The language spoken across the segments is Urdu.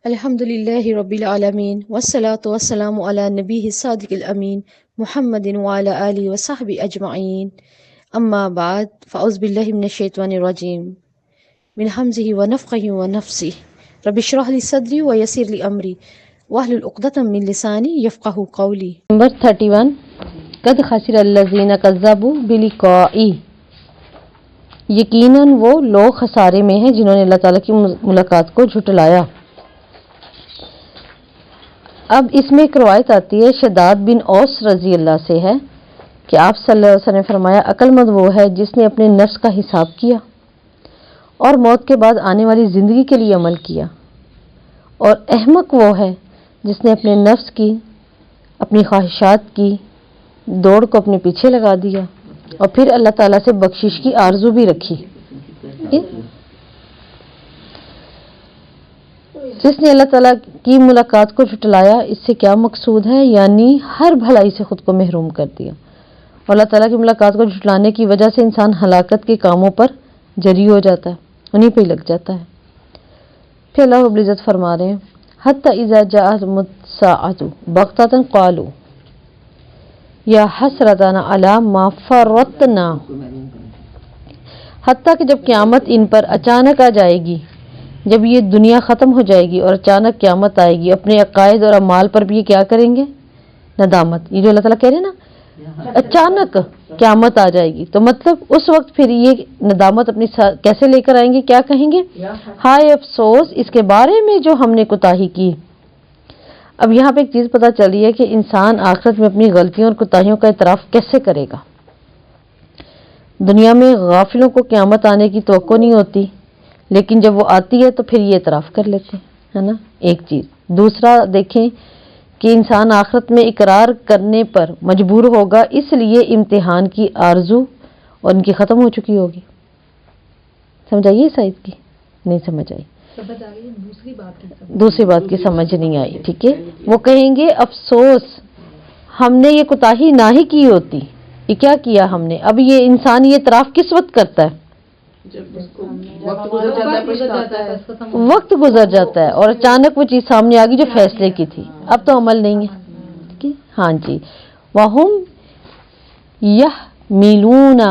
الحمد لله رب العالمين والصلاة والسلام على نبيه الصادق الأمين محمد وعلى آله وصحبه أجمعين أما بعد فأعوذ بالله من الشيطان الرجيم من همزه ونفخه ونفسه رب اشرح لي صدري ويسر لي أمري واحلل عقدة من لساني يفقهوا قولي. نمبر 31 قد خسر الذین کذبوا بلقاء، یقیناً وہ لوگ خسارے میں ہیں جنہوں نے اللہ تعالیٰ کی ملاقات کو جھٹلایا۔ اب اس میں ایک روایت آتی ہے شداد بن اوس رضی اللہ سے ہے کہ آپ صلی اللہ علیہ وسلم نے فرمایا عقل مند وہ ہے جس نے اپنے نفس کا حساب کیا اور موت کے بعد آنے والی زندگی کے لیے عمل کیا، اور احمق وہ ہے جس نے اپنے نفس کی، اپنی خواہشات کی دوڑ کو اپنے پیچھے لگا دیا اور پھر اللہ تعالیٰ سے بخشش کی آرزو بھی رکھی۔ جس نے اللہ تعالیٰ کی ملاقات کو جھٹلایا، اس سے کیا مقصود ہے؟ یعنی ہر بھلائی سے خود کو محروم کر دیا، اور اللہ تعالیٰ کی ملاقات کو جھٹلانے کی وجہ سے انسان ہلاکت کے کاموں پر جری ہو جاتا ہے، انہیں پہ لگ جاتا ہے۔ پھر اللہ رب العزت فرما رہے ہیں حتی اذا جاءتهم الساعة بغتة قالوا یا حسرتنا علی ما فرطنا، حتیٰ کہ جب قیامت ان پر اچانک آ جائے گی، جب یہ دنیا ختم ہو جائے گی اور اچانک قیامت آئے گی، اپنے عقائد اور اعمال پر بھی یہ کیا کریں گے؟ ندامت۔ یہ جو اللہ تعالیٰ کہہ رہے ہیں نا اچانک قیامت آ جائے گی، تو مطلب اس وقت پھر یہ ندامت اپنی کیسے لے کر آئیں گے؟ کیا کہیں گے؟ ہائے افسوس اس کے بارے میں جو ہم نے کوتاہی کی۔ اب یہاں پہ ایک چیز پتہ چلی ہے کہ انسان آخرت میں اپنی غلطیوں اور کوتاہیوں کا اعتراف کیسے کرے گا۔ دنیا میں غافلوں کو قیامت آنے کی توقع نہیں ہوتی، لیکن جب وہ آتی ہے تو پھر یہ اعتراف کر لیتے ہیں، ہے نا، ایک چیز۔ دوسرا دیکھیں کہ انسان آخرت میں اقرار کرنے پر مجبور ہوگا، اس لیے امتحان کی آرزو اور ان کی ختم ہو چکی ہوگی۔ سمجھ آئیے اس آیت کی؟ نہیں سمجھ آئی؟ دوسری بات کی سمجھ نہیں آئی، ٹھیک ہے۔ وہ کہیں گے افسوس ہم نے یہ کوتاہی نہ ہی کی ہوتی، یہ کیا کیا ہم نے۔ اب یہ انسان یہ اعتراف کس وقت کرتا ہے؟ وقت گزر جاتا ہے اور اچانک وہ چیز سامنے آ گئی جو فیصلے کی تھی، اب تو عمل نہیں ہے۔ ہاں جی، وَهُمْ يَحْمِلُونَ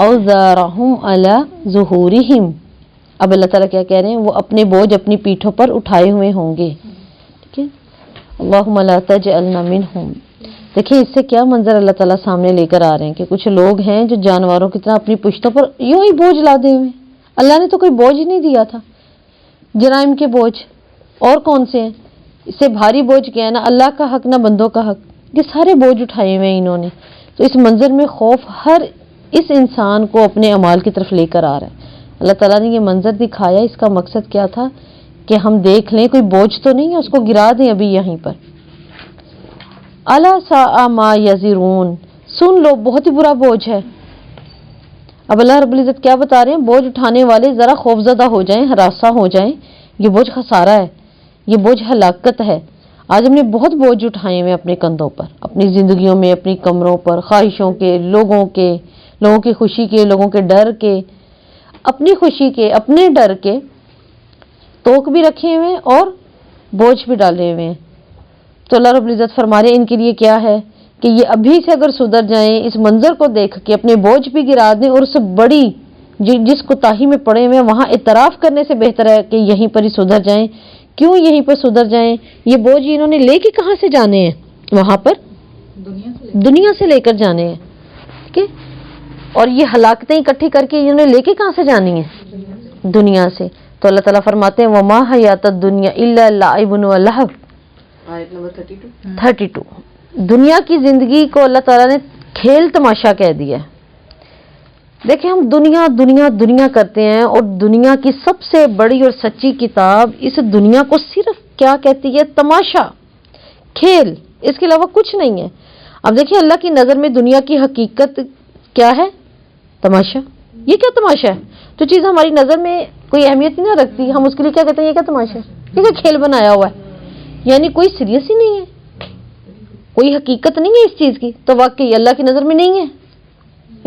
أَوْزَارَهُمْ عَلَى ظُهُورِهِمْ، اب اللہ تعالیٰ کیا کہہ رہے ہیں؟ وہ اپنے بوجھ اپنی پیٹھوں پر اٹھائے ہوئے ہوں گے، ٹھیک ہے۔ اللہم لا تجعلنا منہم۔ دیکھیں اس سے کیا منظر اللہ تعالیٰ سامنے لے کر آ رہے ہیں کہ کچھ لوگ ہیں جو جانوروں کی طرح اپنی پشتوں پر یوں ہی بوجھ لادے ہوئے۔ اللہ نے تو کوئی بوجھ نہیں دیا تھا، جرائم کے بوجھ اور کون سے ہیں؟ اس سے بھاری بوجھ کیا ہے؟ نہ اللہ کا حق نہ بندوں کا حق، یہ سارے بوجھ اٹھائے ہوئے انہوں نے۔ تو اس منظر میں خوف ہر اس انسان کو اپنے اعمال کی طرف لے کر آ رہا ہے۔ اللہ تعالیٰ نے یہ منظر دکھایا، اس کا مقصد کیا تھا کہ ہم دیکھ لیں کوئی بوجھ تو نہیں ہے، اس کو گرا دیں ابھی یہیں پر۔ الا ساء ما یزرون، سن لو بہت ہی برا بوجھ ہے۔ اب اللہ رب العزت کیا بتا رہے ہیں؟ بوجھ اٹھانے والے ذرا خوفزدہ ہو جائیں، ہراساں ہو جائیں، یہ بوجھ خسارہ ہے، یہ بوجھ ہلاکت ہے۔ آج ہم نے بہت بوجھ اٹھائے ہیں اپنے کندھوں پر، اپنی زندگیوں میں، اپنی کمروں پر، خواہشوں کے، لوگوں کی خوشی کے، لوگوں کے ڈر کے، اپنی خوشی کے، اپنے ڈر کے توق بھی رکھے ہوئے اور بوجھ بھی ڈالے ہوئے ہیں۔ تو اللہ رب العزت فرما رہے ہیں ان کے لیے کیا ہے کہ یہ ابھی سے اگر سدھر جائیں، اس منظر کو دیکھ کے اپنے بوجھ بھی گرا دیں، اور اس بڑی جس کوتاہی میں پڑے ہوئے ہیں وہاں اعتراف کرنے سے بہتر ہے کہ یہیں پر ہی سدھر جائیں۔ کیوں یہیں پر سدھر جائیں؟ یہ بوجھ انہوں نے لے کے کہاں سے جانے ہیں؟ وہاں پر دنیا سے لے کر جانے ہیں، ٹھیک ہے۔ اور یہ ہلاکتیں اکٹھی کر کے انہوں نے لے کے کہاں سے جانی ہیں؟ دنیا سے۔ تو اللہ تعالیٰ فرماتے ہیں وما حیات الدنیا الا لعب و لہو، آیت نمبر 32۔ دنیا کی زندگی کو اللہ تعالیٰ نے کھیل تماشا کہہ دیا ہے۔ دیکھیں ہم دنیا دنیا دنیا کرتے ہیں، اور دنیا کی سب سے بڑی اور سچی کتاب اس دنیا کو صرف کیا کہتی ہے؟ تماشا، کھیل، اس کے علاوہ کچھ نہیں ہے۔ اب دیکھیں اللہ کی نظر میں دنیا کی حقیقت کیا ہے؟ تماشا۔ یہ کیا تماشا ہے؟ جو چیز ہماری نظر میں کوئی اہمیت نہیں رکھتی، ہم اس کے لیے کیا کہتے ہیں؟ یہ کیا تماشا ہے؟ یہ کیا کھیل بنایا ہوا ہے؟ یعنی کوئی سیریس ہی نہیں ہے، کوئی حقیقت نہیں ہے اس چیز کی، تو واقعی اللہ کی نظر میں نہیں ہے۔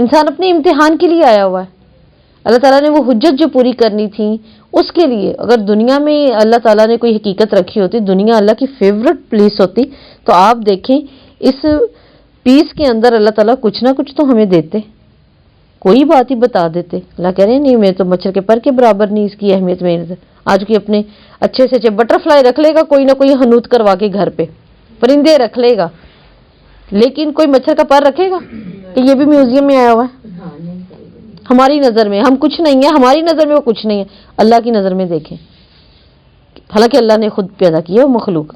انسان اپنے امتحان کے لیے آیا ہوا ہے، اللہ تعالیٰ نے وہ حجت جو پوری کرنی تھی اس کے لیے اگر دنیا میں اللہ تعالیٰ نے کوئی حقیقت رکھی ہوتی، دنیا اللہ کی فیوریٹ پلیس ہوتی، تو آپ دیکھیں اس پیس کے اندر اللہ تعالیٰ کچھ نہ کچھ تو ہمیں دیتے، کوئی بات ہی بتا دیتے. اللہ کہہ رہے ہیں نہیں، میں تو مچھر کے پر کے برابر نہیں اس کی اہمیت میں. آج کوئی اپنے اچھے سے اچھے بٹر فلائی رکھ لے گا، کوئی نہ کوئی حنوت کروا کے گھر پہ پرندے رکھ لے گا، لیکن کوئی مچھر کا پر رکھے گا کہ یہ بھی میوزیم میں آیا ہوا ہے؟ ہماری نظر میں ہم کچھ نہیں ہیں، ہماری نظر میں وہ کچھ نہیں ہے، اللہ کی نظر میں دیکھیں. حالانکہ اللہ نے خود پیدا کیا وہ مخلوق،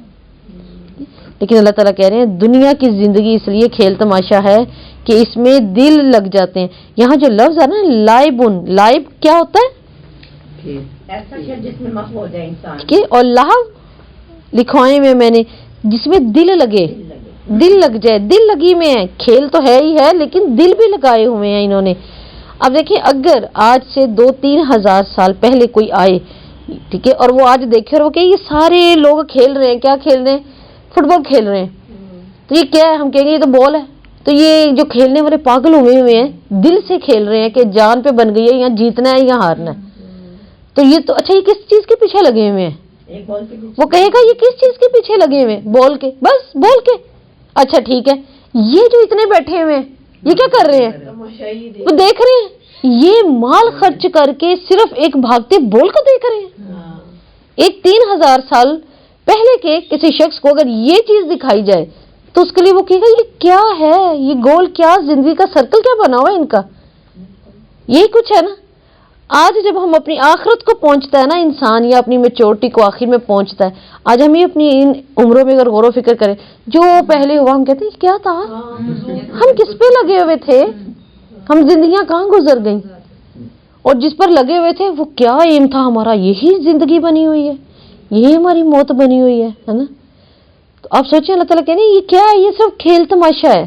لیکن اللہ تعالیٰ کہہ رہے ہیں دنیا کی زندگی اس لیے کھیل تماشا ہے کہ اس میں دل لگ جاتے ہیں. یہاں جو لفظ ہے نا لائبن، لائب کیا ہوتا ہے؟ ایسا شے جس میں مست ہو جائے انسان. اور لہو لکھوائے میں میں نے جس میں دل لگے، دل لگ جائے، دل لگی میں ہے. کھیل تو ہے ہی ہے لیکن دل بھی لگائے ہوئے ہیں انہوں نے. اب دیکھیں اگر آج سے 2-3 ہزار سال پہلے کوئی آئے، ٹھیک ہے، اور وہ آج دیکھے اور وہ کہ یہ سارے لوگ کھیل رہے ہیں، کیا کھیل رہے ہیں؟ فٹ بال کھیل رہے ہیں. تو یہ کیا ہے؟ ہم کہیں گے یہ تو بال ہے. تو یہ جو کھیلنے والے پاگل ہوئے ہیں دل سے کھیل رہے ہیں کہ جان پہ بن گئی ہے، یا جیتنا ہے یا ہارنا ہے. تو یہ تو اچھا، یہ کس چیز کے پیچھے لگے ہوئے ہیں؟ وہ کہے گا یہ کس چیز کے پیچھے لگے ہوئے ہیں؟ بال کے، بس بال کے. اچھا ٹھیک ہے، یہ جو اتنے بیٹھے ہوئے ہیں یہ کیا کر رہے ہیں؟ وہ دیکھ رہے ہیں، یہ مال خرچ کر کے صرف ایک بھاگتے بال کو دیکھ رہے ہیں. ایک 3000 سال پہلے کے کسی شخص کو اگر یہ چیز دکھائی جائے تو اس کے لیے وہ کہے گا یہ کیا ہے، یہ گول کیا، زندگی کا سرکل کیا بنا ہوا ہے ان کا. یہی کچھ ہے نا. آج جب ہم اپنی آخرت کو پہنچتا ہے نا انسان، یا اپنی میچورٹی کو آخر میں پہنچتا ہے، آج ہم یہ اپنی ان عمروں میں اگر غور و فکر کریں جو پہلے ہوا، ہم کہتے ہیں کیا تھا، ہم کس پہ لگے ہوئے تھے، ہم زندگیاں کہاں گزر گئیں، اور جس پر لگے ہوئے تھے وہ کیا ایم تھا ہمارا، یہی زندگی بنی ہوئی ہے، یہی ہماری موت بنی ہوئی ہے نا. تو آپ سوچیں اللہ تعالیٰ کہنے یہ کیا ہے، یہ صرف کھیل تماشا ہے.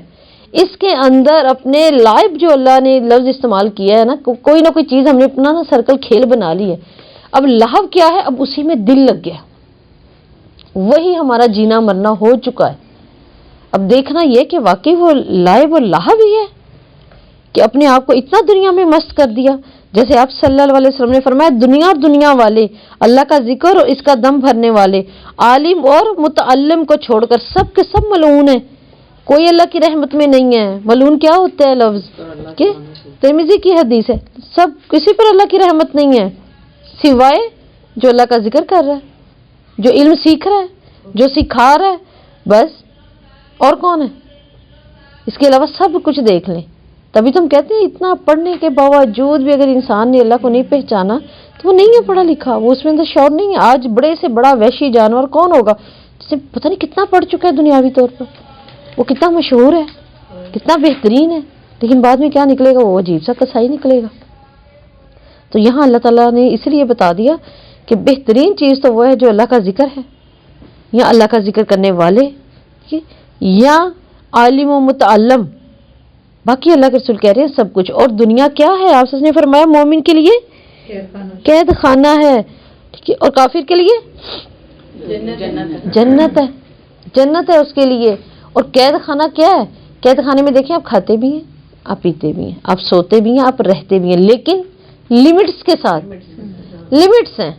اس کے اندر اپنے لائب جو اللہ نے لفظ استعمال کیا ہے نا، کوئی نہ کوئی چیز ہم نے اپنا نا سرکل کھیل بنا لی ہے. اب لہو کیا ہے؟ اب اسی میں دل لگ گیا، وہی ہمارا جینا مرنا ہو چکا ہے. اب دیکھنا یہ کہ واقعی وہ لائب اور لہو ہی ہے کہ اپنے آپ کو اتنا دنیا میں مست کر دیا. جیسے آپ صلی اللہ علیہ وسلم نے فرمایا دنیا اور دنیا والے، اللہ کا ذکر اور اس کا دم بھرنے والے، عالم اور متعلم کو چھوڑ کر سب کے سب ملعون ہیں، کوئی اللہ کی رحمت میں نہیں ہے. ملعون کیا ہوتا ہے لفظ کہ ترمذی کی حدیث ہے، سب کسی پر اللہ کی رحمت نہیں ہے سوائے جو اللہ کا ذکر کر رہا ہے، جو علم سیکھ رہا ہے، جو سکھا رہا ہے، بس. اور کون ہے؟ اس کے علاوہ سب کچھ دیکھ لیں. تبھی تو ہم کہتے ہیں اتنا پڑھنے کے باوجود بھی اگر انسان نے اللہ کو نہیں پہچانا تو وہ نہیں ہے پڑھا لکھا، وہ اس میں اندر شعور نہیں ہے. آج بڑے سے بڑا وحشی جانور کون ہوگا جسے پتہ نہیں کتنا پڑھ چکا ہے دنیاوی طور پر، وہ کتنا مشہور ہے، کتنا بہترین ہے، لیکن بعد میں کیا نکلے گا؟ وہ عجیب سا کسائی نکلے گا. تو یہاں اللہ تعالیٰ نے اس لیے بتا دیا کہ بہترین چیز تو وہ ہے جو اللہ کا ذکر ہے، یا اللہ کا ذکر کرنے والے، یا عالم و متعلم. باقی اللہ کے رسول کہہ رہے ہیں سب کچھ. اور دنیا کیا ہے؟ آپ نے فرمایا مومن کے لیے قید خانہ ہے، ٹھیک ہے، اور کافر کے لیے جنت ہے، جنت ہے اس کے لیے. اور قید خانہ کیا ہے؟ قید خانے میں دیکھیں آپ کھاتے بھی ہیں، آپ پیتے بھی ہیں، آپ سوتے بھی ہیں، آپ رہتے بھی ہیں، لیکن لمٹس کے ساتھ. لمٹس ہیں.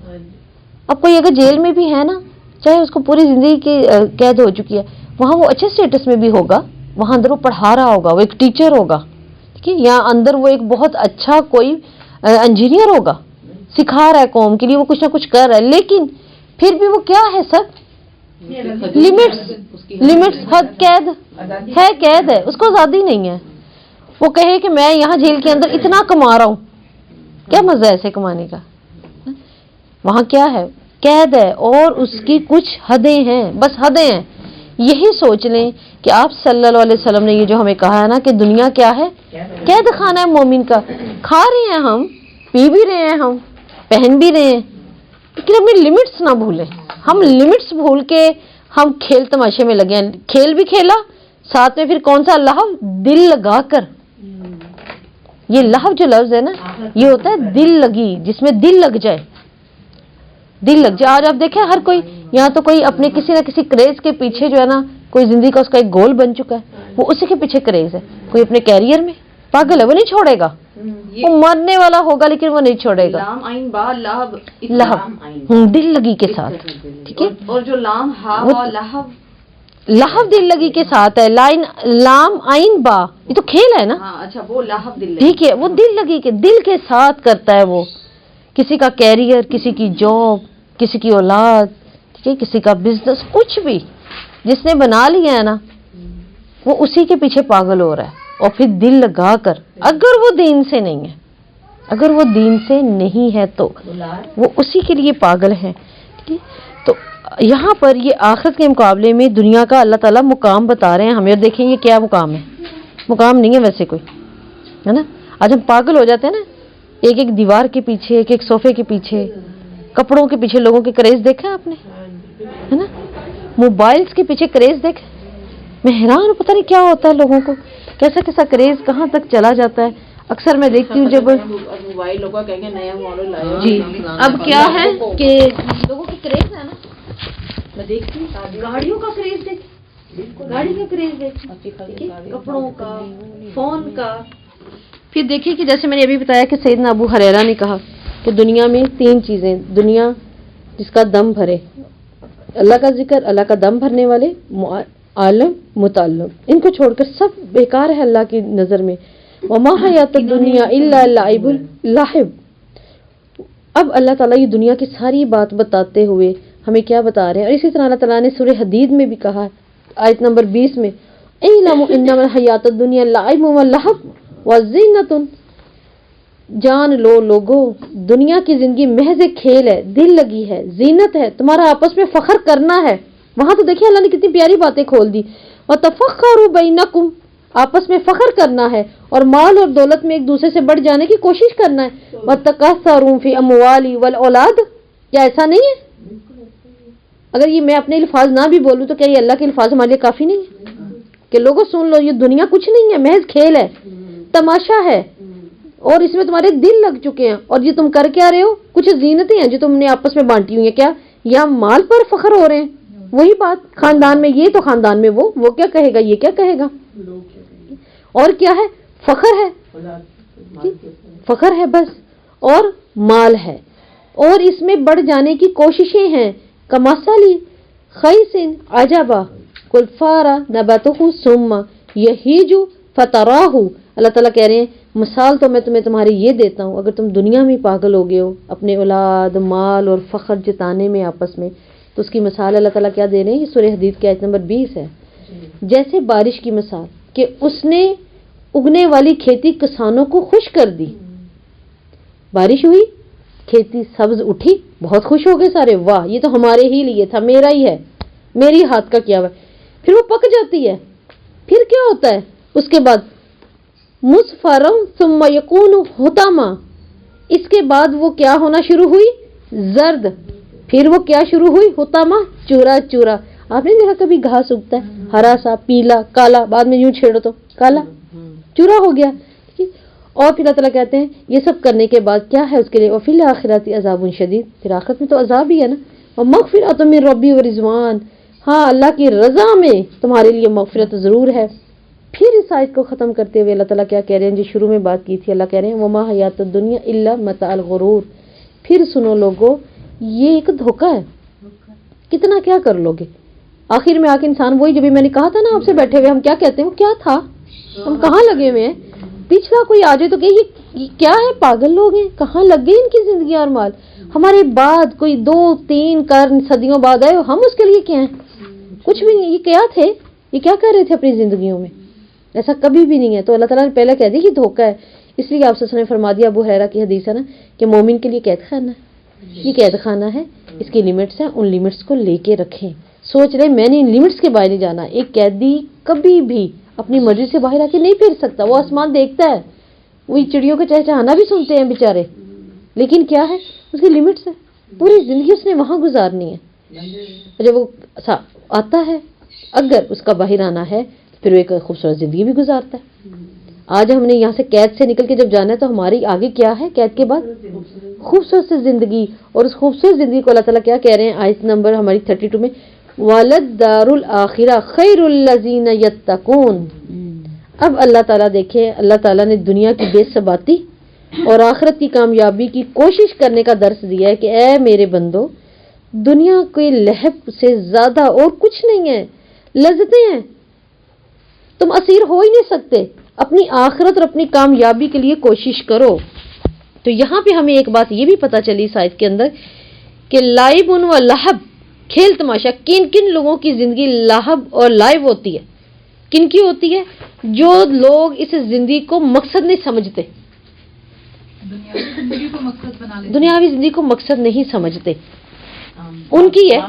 اب کوئی اگر جیل میں بھی ہے نا، چاہے اس کو پوری زندگی کی قید ہو چکی ہے، وہاں وہ اچھے اسٹیٹس میں بھی ہوگا، وہاں اندر وہ پڑھا رہا ہوگا، وہ ایک ٹیچر ہوگا، ٹھیک ہے، یا اندر وہ ایک بہت اچھا کوئی انجینئر ہوگا، سکھا رہا ہے قوم کے لیے، وہ کچھ نہ کچھ کر رہا ہے، لیکن پھر بھی وہ کیا ہے؟ سب لمٹس، حد، قید ہے، قید ہے، اس کو آزادی نہیں ہے. وہ کہے کہ میں یہاں جیل کے اندر اتنا کما رہا ہوں، کیا مزہ ہے ایسے کمانے کا؟ وہاں کیا ہے؟ قید ہے، اور اس کی کچھ حدیں ہیں، بس حدیں ہیں. یہی سوچ لیں کہ آپ صلی اللہ علیہ وسلم نے یہ جو ہمیں کہا ہے نا کہ دنیا کیا ہے؟ قید خانہ ہے مومن کا. کھا رہے ہیں ہم، پی بھی رہے ہیں ہم، پہن بھی رہے ہیں، لیکن ہمیں لمٹس نہ بھولیں. ہم لمٹس بھول کے ہم کھیل تماشے میں لگے ہیں. کھیل بھی کھیلا، ساتھ میں پھر کون سا لہو؟ دل لگا کر. یہ لہو جو لفظ ہے نا، یہ ہوتا ہے دل لگی، جس میں دل لگ جائے، دل لگ جائے. آج آپ دیکھیں ہر کوئی یہاں تو کوئی اپنے کسی نہ کسی کریز کے پیچھے جو ہے نا، کوئی زندگی کا اس کا ایک گول بن چکا ہے، وہ اسی کے پیچھے کریز ہے. کوئی اپنے کیریئر میں پاگل ہے، وہ نہیں چھوڑے گا. وہ مرنے والا ہوگا لیکن وہ نہیں چھوڑے گا. لام عین با لہب لہب دل لگی کے ساتھ, ٹھیک ہے. اور جو لام ہا با لہب, لہب دل لگی کے ساتھ ہے. لام عین با یہ تو کھیل ہے نا. ہاں اچھا وہ لہب دل, ٹھیک ہے, وہ دل لگی کے دل کے ساتھ کرتا ہے. وہ کسی کا کیریئر, کسی کی جاب, کسی کی اولاد, ٹھیک ہے, کسی کا بزنس, کچھ بھی جس نے بنا لیا ہے نا وہ اسی کے پیچھے پاگل ہو رہا ہے. اور پھر دل لگا کر اگر وہ دین سے نہیں ہے, اگر وہ دین سے نہیں ہے تو وہ اسی کے لیے پاگل ہے. ٹھیک ہے, تو یہاں پر یہ آخرت کے مقابلے میں دنیا کا اللہ تعالیٰ مقام بتا رہے ہیں ہمیں. اور دیکھیں یہ کیا مقام ہے, مقام نہیں ہے ویسے کوئی, ہے نا. آج ہم پاگل ہو جاتے ہیں نا, ایک ایک دیوار کے پیچھے, ایک ایک صوفے کے پیچھے, کپڑوں کے پیچھے لوگوں کے کریز دیکھا آپ نے, ہے نا. موبائلز کے پیچھے کریز دیکھا. میں حیران, پتہ نہیں کیا ہوتا ہے لوگوں کو, کیسا کیسا کریز کہاں تک چلا جاتا ہے. اکثر میں دیکھتی ہوں جب موبائل لوگوں کہیں گے نیا ماڈل لایا, جی اب کیا ہے کہ لوگوں کی کریز ہے نا, میں دیکھتی ہوں گاڑیوں کا کریز دیکھ, گاڑی کا کریز دیکھ, کپڑوں کا, فون کا. پھر دیکھیے کہ جیسے میں نے ابھی بتایا کہ سیدنا ابو ہریرہ نے کہا کہ دنیا میں 3 چیزیں, دنیا جس کا دم بھرے, اللہ کا ذکر, اللہ کا دم بھرنے والے, عالم, متعلم, ان کو چھوڑ کر سب بیکار ہے اللہ کی نظر میں. وما حیات الدنیا الا لعب لہب. اب اللہ تعالیٰ یہ دنیا کی ساری بات بتاتے ہوئے ہمیں کیا بتا رہے ہیں. اور اسی طرح اللہ تعالیٰ نے سورہ حدید میں بھی کہا, آیت نمبر 20 میں, اعلموا انما الحیات الدنیا لعب ولہب وزینۃ. جان لو لوگو, دنیا کی زندگی محض ایک کھیل ہے, دل لگی ہے, زینت ہے, تمہارا آپس میں فخر کرنا ہے. وہاں تو دیکھیں اللہ نے کتنی پیاری باتیں کھول دی. وتفخروا بینکم, آپس میں فخر کرنا ہے, اور مال اور دولت میں ایک دوسرے سے بڑھ جانے کی کوشش کرنا ہے. وتکاثروا فی الاموال والاولاد. کیا ایسا نہیں ہے؟ اگر یہ میں اپنے الفاظ نہ بھی بولوں تو کیا یہ اللہ کے الفاظ ہمارے لیے کافی نہیں ہے کہ لوگوں سن لو, یہ دنیا کچھ نہیں ہے, محض کھیل ہے, تماشا ہے, اور اس میں تمہارے دل لگ چکے ہیں. اور یہ تم کر کیا رہے ہو, کچھ زینتیں ہیں جو تم نے آپس میں بانٹی ہوئی ہیں. کیا یا مال پر فخر ہو رہے ہیں؟ وہی بات, خاندان میں یہ تو خاندان میں وہ کیا کہے گا, یہ کیا کہے گا. اور کیا ہے, فخر ہے, فخر ہے بس, اور مال ہے, اور اس میں بڑھ جانے کی کوششیں ہیں. کمثلی خیس عجبا کلفارا نباتہ ثم یہیج فتراہ. اللہ تعالیٰ کہہ رہے ہیں مثال تو میں تمہیں تمہاری یہ دیتا ہوں, اگر تم دنیا میں پاگل ہو گئے ہو اپنے اولاد, مال اور فخر جتانے میں آپس میں, تو اس کی مثال اللہ تعالیٰ کیا دے رہے ہیں, یہ سورہ حدید کی آیت نمبر 20 ہے. جیسے بارش کی مثال کہ اس نے اگنے والی کھیتی کسانوں کو خوش کر دی. بارش ہوئی, کھیتی سبز اٹھی, بہت خوش ہو گئے سارے, واہ یہ تو ہمارے ہی لیے تھا, میرا ہی ہے, میری ہاتھ کا کیا ہوا. پھر وہ پک جاتی ہے, پھر کیا ہوتا ہے اس کے بعد, مصفرا ثم یکون حطاما. اس کے بعد وہ کیا ہونا شروع ہوئی, زرد. پھر وہ کیا شروع ہوئی, حطاما, چورا چورا. آپ نے دیکھا کبھی گھاس اگتا ہے ہرا سا, پیلا, کالا, بعد میں یوں چھیڑو تو کالا چورا ہو گیا. اور پھر اللہ تعالیٰ کہتے ہیں یہ سب کرنے کے بعد کیا ہے اس کے لیے, وفی الآخرۃ عذاب شدید. پھر آخرت میں تو عذاب ہی ہے نا. اور مغفرۃ من ربی و رضوان, ہاں اللہ کی رضا میں تمہارے لیے مغفرت ضرور ہے. پھر اس آیت کو ختم کرتے ہوئے اللہ تعالیٰ کیا کہہ رہے ہیں, جو شروع میں بات کی تھی, اللہ کہہ رہے ہیں وما حیات الدنیا الا متاع الغرور. پھر سنو لوگو, یہ ایک دھوکہ ہے, کتنا کیا کر لوگے. آخر میں آ کے انسان وہی, جب میں نے کہا تھا نا آپ سے بیٹھے ہوئے, ہم کیا کہتے ہیں, وہ کیا تھا, ہم کہاں لگے ہوئے ہیں. پچھلا کوئی آ جائے تو کہ یہ کیا ہے, پاگل لوگ ہیں, کہاں لگ گئے ان کی زندگی اور مال. ہمارے بعد کوئی 2-3 قرن صدیوں بعد آئے, ہم اس کے لیے کیا ہیں, کچھ بھی نہیں. یہ کیا تھے, یہ کیا کر رہے تھے اپنی زندگیوں میں, ایسا کبھی بھی نہیں ہے. تو اللہ تعالیٰ نے پہلے کہہ دیا یہ دھوکہ ہے. اس لیے آپ نے فرما دیا, ابو ہریرہ کی حدیث ہے نا, کہ مومن کے لیے قید خانہ ہے, یہ قید خانہ ہے, اس کی لمٹس ہیں, ان لمٹس کو لے کے رکھیں. سوچ رہے میں نے ان لمٹس کے باہر نہیں جانا. ایک قیدی کبھی بھی اپنی مرضی سے باہر آ کے نہیں پھر سکتا. وہ آسمان دیکھتا ہے, وہی چڑیوں کا چہچہانا بھی سنتے ہیں بیچارے, لیکن کیا ہے اس کی لمٹس ہے. پوری زندگی اس نے وہاں گزارنی ہے. جب وہ آتا ہے, اگر اس کا باہر آنا ہے, پھر وہ ایک خوبصورت زندگی بھی گزارتا ہے. آج ہم نے یہاں سے قید سے نکل کے جب جانا ہے تو ہماری آگے کیا ہے, قید کے بعد خوبصورت سی زندگی. اور اس خوبصورت زندگی کو اللہ تعالیٰ کیا کہہ رہے ہیں آیت نمبر ہماری 32 میں, وَلَدَّارُ الْآخِرَةُ خَيْرُ الَّذِينَ يَتَّقُونَ. اب اللہ تعالیٰ دیکھیں، اللہ تعالیٰ نے دنیا کی بے ثباتی اور آخرت کی کامیابی کی کوشش کرنے کا درس دیا ہے کہ اے میرے بندو، دنیا کے لہب سے زیادہ اور کچھ نہیں ہے، لذتیں ہیں، تم اسیر ہو ہی نہیں سکتے، اپنی آخرت اور اپنی کامیابی کے لیے کوشش کرو۔ تو یہاں پہ ہمیں ایک بات یہ بھی پتہ چلی اس آیت کے اندر کہ لائب و لہب، کھیل تماشا، کن کن لوگوں کی زندگی لہب اور لائب ہوتی ہے، کن کی ہوتی ہے؟ جو لوگ اس زندگی کو مقصد نہیں سمجھتے، دنیاوی زندگی کو مقصد نہیں سمجھتے، ان کی ہے۔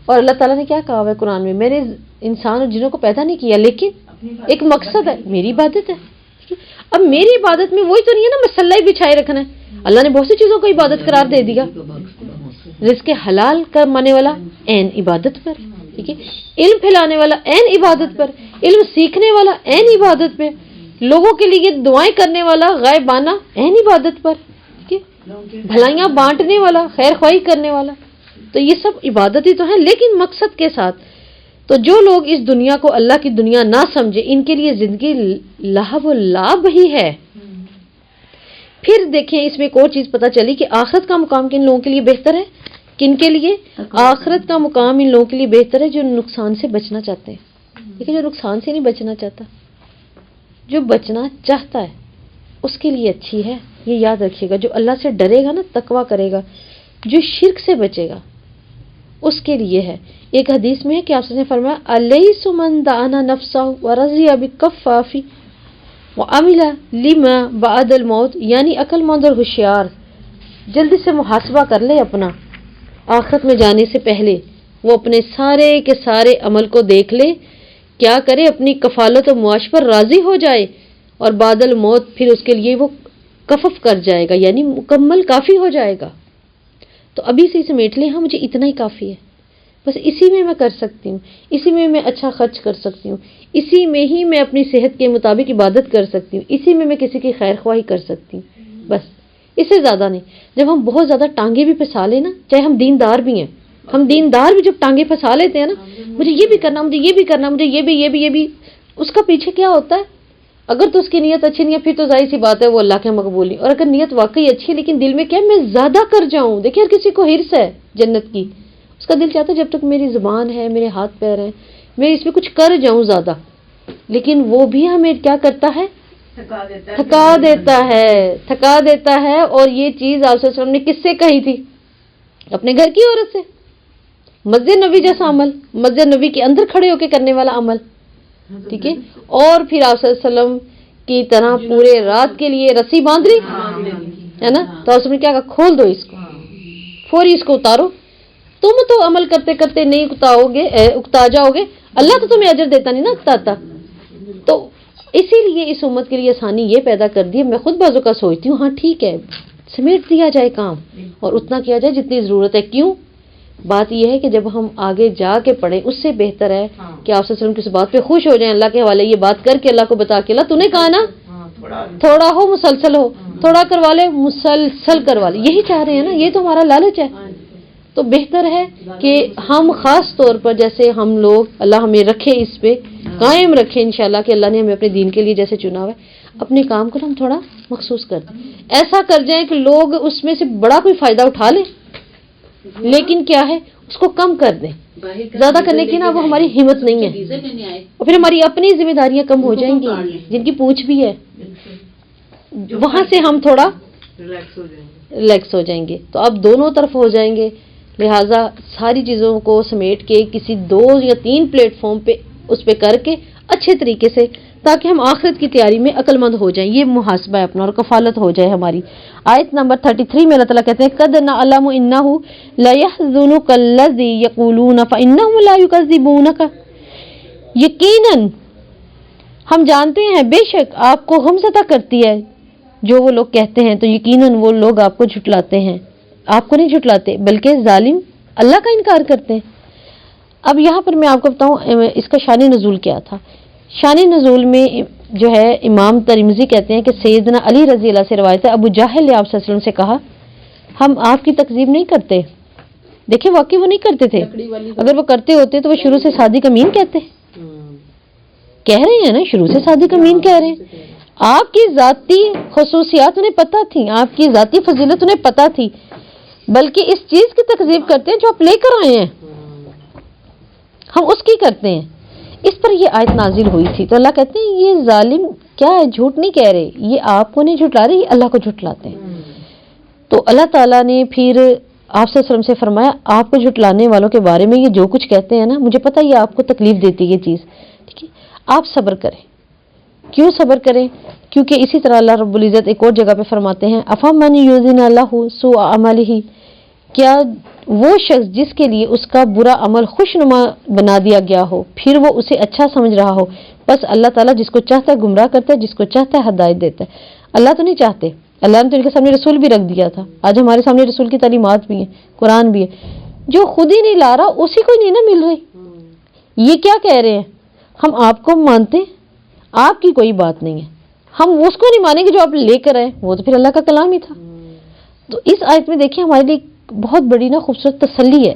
اور اللہ تعالیٰ نے کیا کہا ہے قرآن میں نے انسان اور جنوں کو پیدا نہیں کیا لیکن ایک مقصد ہے، میری عبادت ہے۔ اب میری عبادت میں وہی تو نہیں ہے نا مسلح بچھائے رکھنا ہے، اللہ نے بہت سی چیزوں کو عبادت قرار دے دیا، رزق حلال کرنے والا عین عبادت پر، ٹھیک ہے، علم پھیلانے والا عین عبادت پر، علم سیکھنے والا عین عبادت پہ، لوگوں کے لیے دعائیں کرنے والا غائبانہ عین عبادت پر، ٹھیک ہے، بھلائیاں بانٹنے والا، خیر خواہی کرنے والا، تو یہ سب عبادت ہی تو ہیں لیکن مقصد کے ساتھ۔ تو جو لوگ اس دنیا کو اللہ کی دنیا نہ سمجھے، ان کے لیے زندگی لہو و لعب ہی ہے۔ پھر دیکھیں اس میں ایک اور چیز پتہ چلی کہ آخرت کا مقام کن لوگوں کے لیے بہتر ہے، کن کے لیے؟ آخرت کا مقام ان لوگوں کے لیے بہتر ہے جو نقصان سے بچنا چاہتے ہیں، ٹھیک ہے، جو نقصان سے نہیں بچنا چاہتا، جو بچنا چاہتا ہے اس کے لیے اچھی ہے۔ یہ یاد رکھیے گا، جو اللہ سے ڈرے گا نا، تقوی کرے گا، جو شرک سے بچے گا اس کے لیے ہے۔ ایک حدیث میں ہے کہ آپ نے فرمایا الیس من دعنا نفسہ ورضی بکفافی وعمل لما بعد الموت، یعنی عقل مند اور ہوشیار جلدی سے محاسبہ کر لے اپنا، آخرت میں جانے سے پہلے وہ اپنے سارے کے سارے عمل کو دیکھ لے، کیا کرے، اپنی کفالت و معاش پر راضی ہو جائے، اور بعد الموت پھر اس کے لیے وہ کفف کر جائے گا، یعنی مکمل کافی ہو جائے گا۔ تو ابھی سے سمیٹ لیں، ہاں مجھے اتنا ہی کافی ہے، بس اسی میں کر سکتی ہوں، اسی میں اچھا خرچ کر سکتی ہوں، اسی میں ہی میں اپنی صحت کے مطابق عبادت کر سکتی ہوں، اسی میں کسی کی خیر خواہی کر سکتی ہوں، بس اس سے زیادہ نہیں۔ جب ہم بہت زیادہ ٹانگیں بھی پھنسا لیں نا، چاہے ہم دیندار بھی ہیں، ہم دیندار بھی جب ٹانگیں پھنسا لیتے ہیں نا، مجھے یہ بھی کرنا، مجھے یہ بھی کرنا، مجھے یہ بھی، اس کا پیچھے کیا ہوتا ہے؟ اگر تو اس کی نیت اچھی نہیں ہے پھر تو ظاہر سی بات ہے وہ اللہ کے مقبول نہیں، اور اگر نیت واقعی اچھی ہے لیکن دل میں کیا میں زیادہ کر جاؤں، دیکھیں ہر کسی کو حرص ہے جنت کی، اس کا دل چاہتا ہے جب تک میری زبان ہے، میرے ہاتھ پیر ہیں، میں اس میں کچھ کر جاؤں زیادہ، لیکن وہ بھی ہمیں کیا کرتا ہے؟ تھکا دیتا ہے۔ اور یہ چیز آپ صلی اللہ علیہ وسلم نے کس سے کہی تھی؟ اپنے گھر کی عورت سے، مسجد نبی جیسا عمل، مسجد نبی کے اندر کھڑے ہو کے کرنے والا عمل، ٹھیک ہے، اور پھر آپ صلی اللہ علیہ وسلم کی طرح پورے رات کے لیے رسی باندھ لی ہے نا، تو آپ نے کیا کہا؟ کھول دو اس کو، فوری اس کو اتارو، تم تو عمل کرتے کرتے نہیں اکتا جاؤ گے، اللہ تو تمہیں اجر دیتا نہیں نا اکتاتا۔ تو اسی لیے اس امت کے لیے آسانی یہ پیدا کر دی ہے، میں خود بازو کا سوچتی ہوں، ہاں ٹھیک ہے سمیٹ دیا جائے کام اور اتنا کیا جائے جتنی ضرورت ہے۔ کیوں؟ بات یہ ہے کہ جب ہم آگے جا کے پڑھیں اس سے بہتر ہے کہ آپ صلی اللہ علیہ وسلم کس بات پہ خوش ہو جائیں، اللہ کے حوالے یہ بات کر کے اللہ کو بتا کے، اللہ تو نے کہا نا تھوڑا ہو مسلسل ہو، تھوڑا کروا لے مسلسل کروا لے، یہی چاہ رہے ہیں نا، یہ تو ہمارا لالچ ہے۔ تو بہتر ہے کہ ہم خاص طور پر جیسے ہم لوگ، اللہ ہمیں رکھے اس پہ قائم رکھے انشاءاللہ کہ اللہ نے ہمیں اپنے دین کے لیے جیسے چنا ہوا ہے، اپنے کام کو ہم تھوڑا مخصوص کر دیں، ایسا کر جائیں کہ لوگ اس میں سے بڑا کوئی فائدہ اٹھا لیں، لیکن کیا ہے اس کو کم کر دیں، زیادہ کرنے کی نا وہ ہماری ہمت نہیں ہے، اور پھر ہماری اپنی ذمہ داریاں کم ہو جائیں گی جن کی پوچھ بھی ہے، وہاں سے ہم تھوڑا ریلیکس ہو جائیں گے، تو اب دونوں طرف ہو جائیں گے۔ لہٰذا ساری چیزوں کو سمیٹ کے کسی 2 یا 3 پلیٹ فارم پہ اس پہ کر کے اچھے طریقے سے، تاکہ ہم آخرت کی تیاری میں عقل مند ہو جائیں، یہ محاسبہ ہے اپنا اور کفالت ہو جائے ہماری۔ آیت نمبر 33 میں اللہ تعالیٰ کہتے ہیں قد نعلم انہ لیحزنک الذی یقولون فانہم لا یکذبونک، یقیناً ہم جانتے ہیں بے شک آپ کو غمزدہ کرتی ہے جو وہ لوگ کہتے ہیں، تو یقیناً وہ لوگ آپ کو جھٹلاتے ہیں، آپ کو نہیں جھٹلاتے بلکہ ظالم اللہ کا انکار کرتے ہیں۔ اب یہاں پر میں آپ کو بتاؤں اس کا شان نزول کیا تھا۔ شان نزول میں جو ہے امام ترمذی کہتے ہیں کہ سیدنا علی رضی اللہ سے روایت ہے، ابو جہل نے آپ صلی اللہ علیہ وسلم سے کہا ہم آپ کی تکذیب نہیں کرتے، دیکھیں واقعی وہ نہیں کرتے تھے، اگر وہ کرتے ہوتے تو وہ شروع سے صادق امین کہتے، کہہ رہے ہیں نا، شروع سے صادق امین کہہ رہے ہیں. آپ کی ذاتی خصوصیات انہیں پتہ تھیں، آپ کی ذاتی فضیلت انہیں پتہ تھی، بلکہ اس چیز کی تکذیب کرتے ہیں جو آپ لے کر آئے ہیں، ہم اس کی کرتے ہیں. اس پر یہ آیت نازل ہوئی تھی. تو اللہ کہتے ہیں یہ ظالم کیا ہے، جھوٹ نہیں کہہ رہے، یہ آپ کو نہیں جھٹلا رہے، یہ اللہ کو جھٹلاتے ہیں. تو اللہ تعالیٰ نے پھر آپ صلی اللہ علیہ وسلم سے فرمایا آپ کو جھٹلانے والوں کے بارے میں یہ جو کچھ کہتے ہیں نا، مجھے پتہ ہے یہ آپ کو تکلیف دیتی ہے یہ چیز، ٹھیک ہے، آپ صبر کریں. کیوں صبر کریں؟ کیونکہ اسی طرح اللہ رب العزت ایک اور جگہ پہ فرماتے ہیں افمن یؤذن اللہ سوء عملہ، کیا وہ شخص جس کے لیے اس کا برا عمل خوشنما بنا دیا گیا ہو پھر وہ اسے اچھا سمجھ رہا ہو. بس اللہ تعالیٰ جس کو چاہتا ہے گمراہ کرتا ہے، جس کو چاہتا ہے ہدایت دیتا ہے. اللہ تو نہیں چاہتے، اللہ نے تو ان کے سامنے رسول بھی رکھ دیا تھا. آج ہمارے سامنے رسول کی تعلیمات بھی ہیں، قرآن بھی ہے. جو خود ہی نہیں لا رہا اسی کو ہی نہیں نا مل رہی. یہ کیا کہہ رہے ہیں، ہم آپ کو مانتے ہیں، آپ کی کوئی بات نہیں ہے، ہم اس کو نہیں مانیں گے جو آپ لے کر آئے، وہ تو پھر اللہ کا کلام ہی تھا. تو اس آیت میں دیکھیں ہمارے لیے بہت بڑی نا خوبصورت تسلی ہے.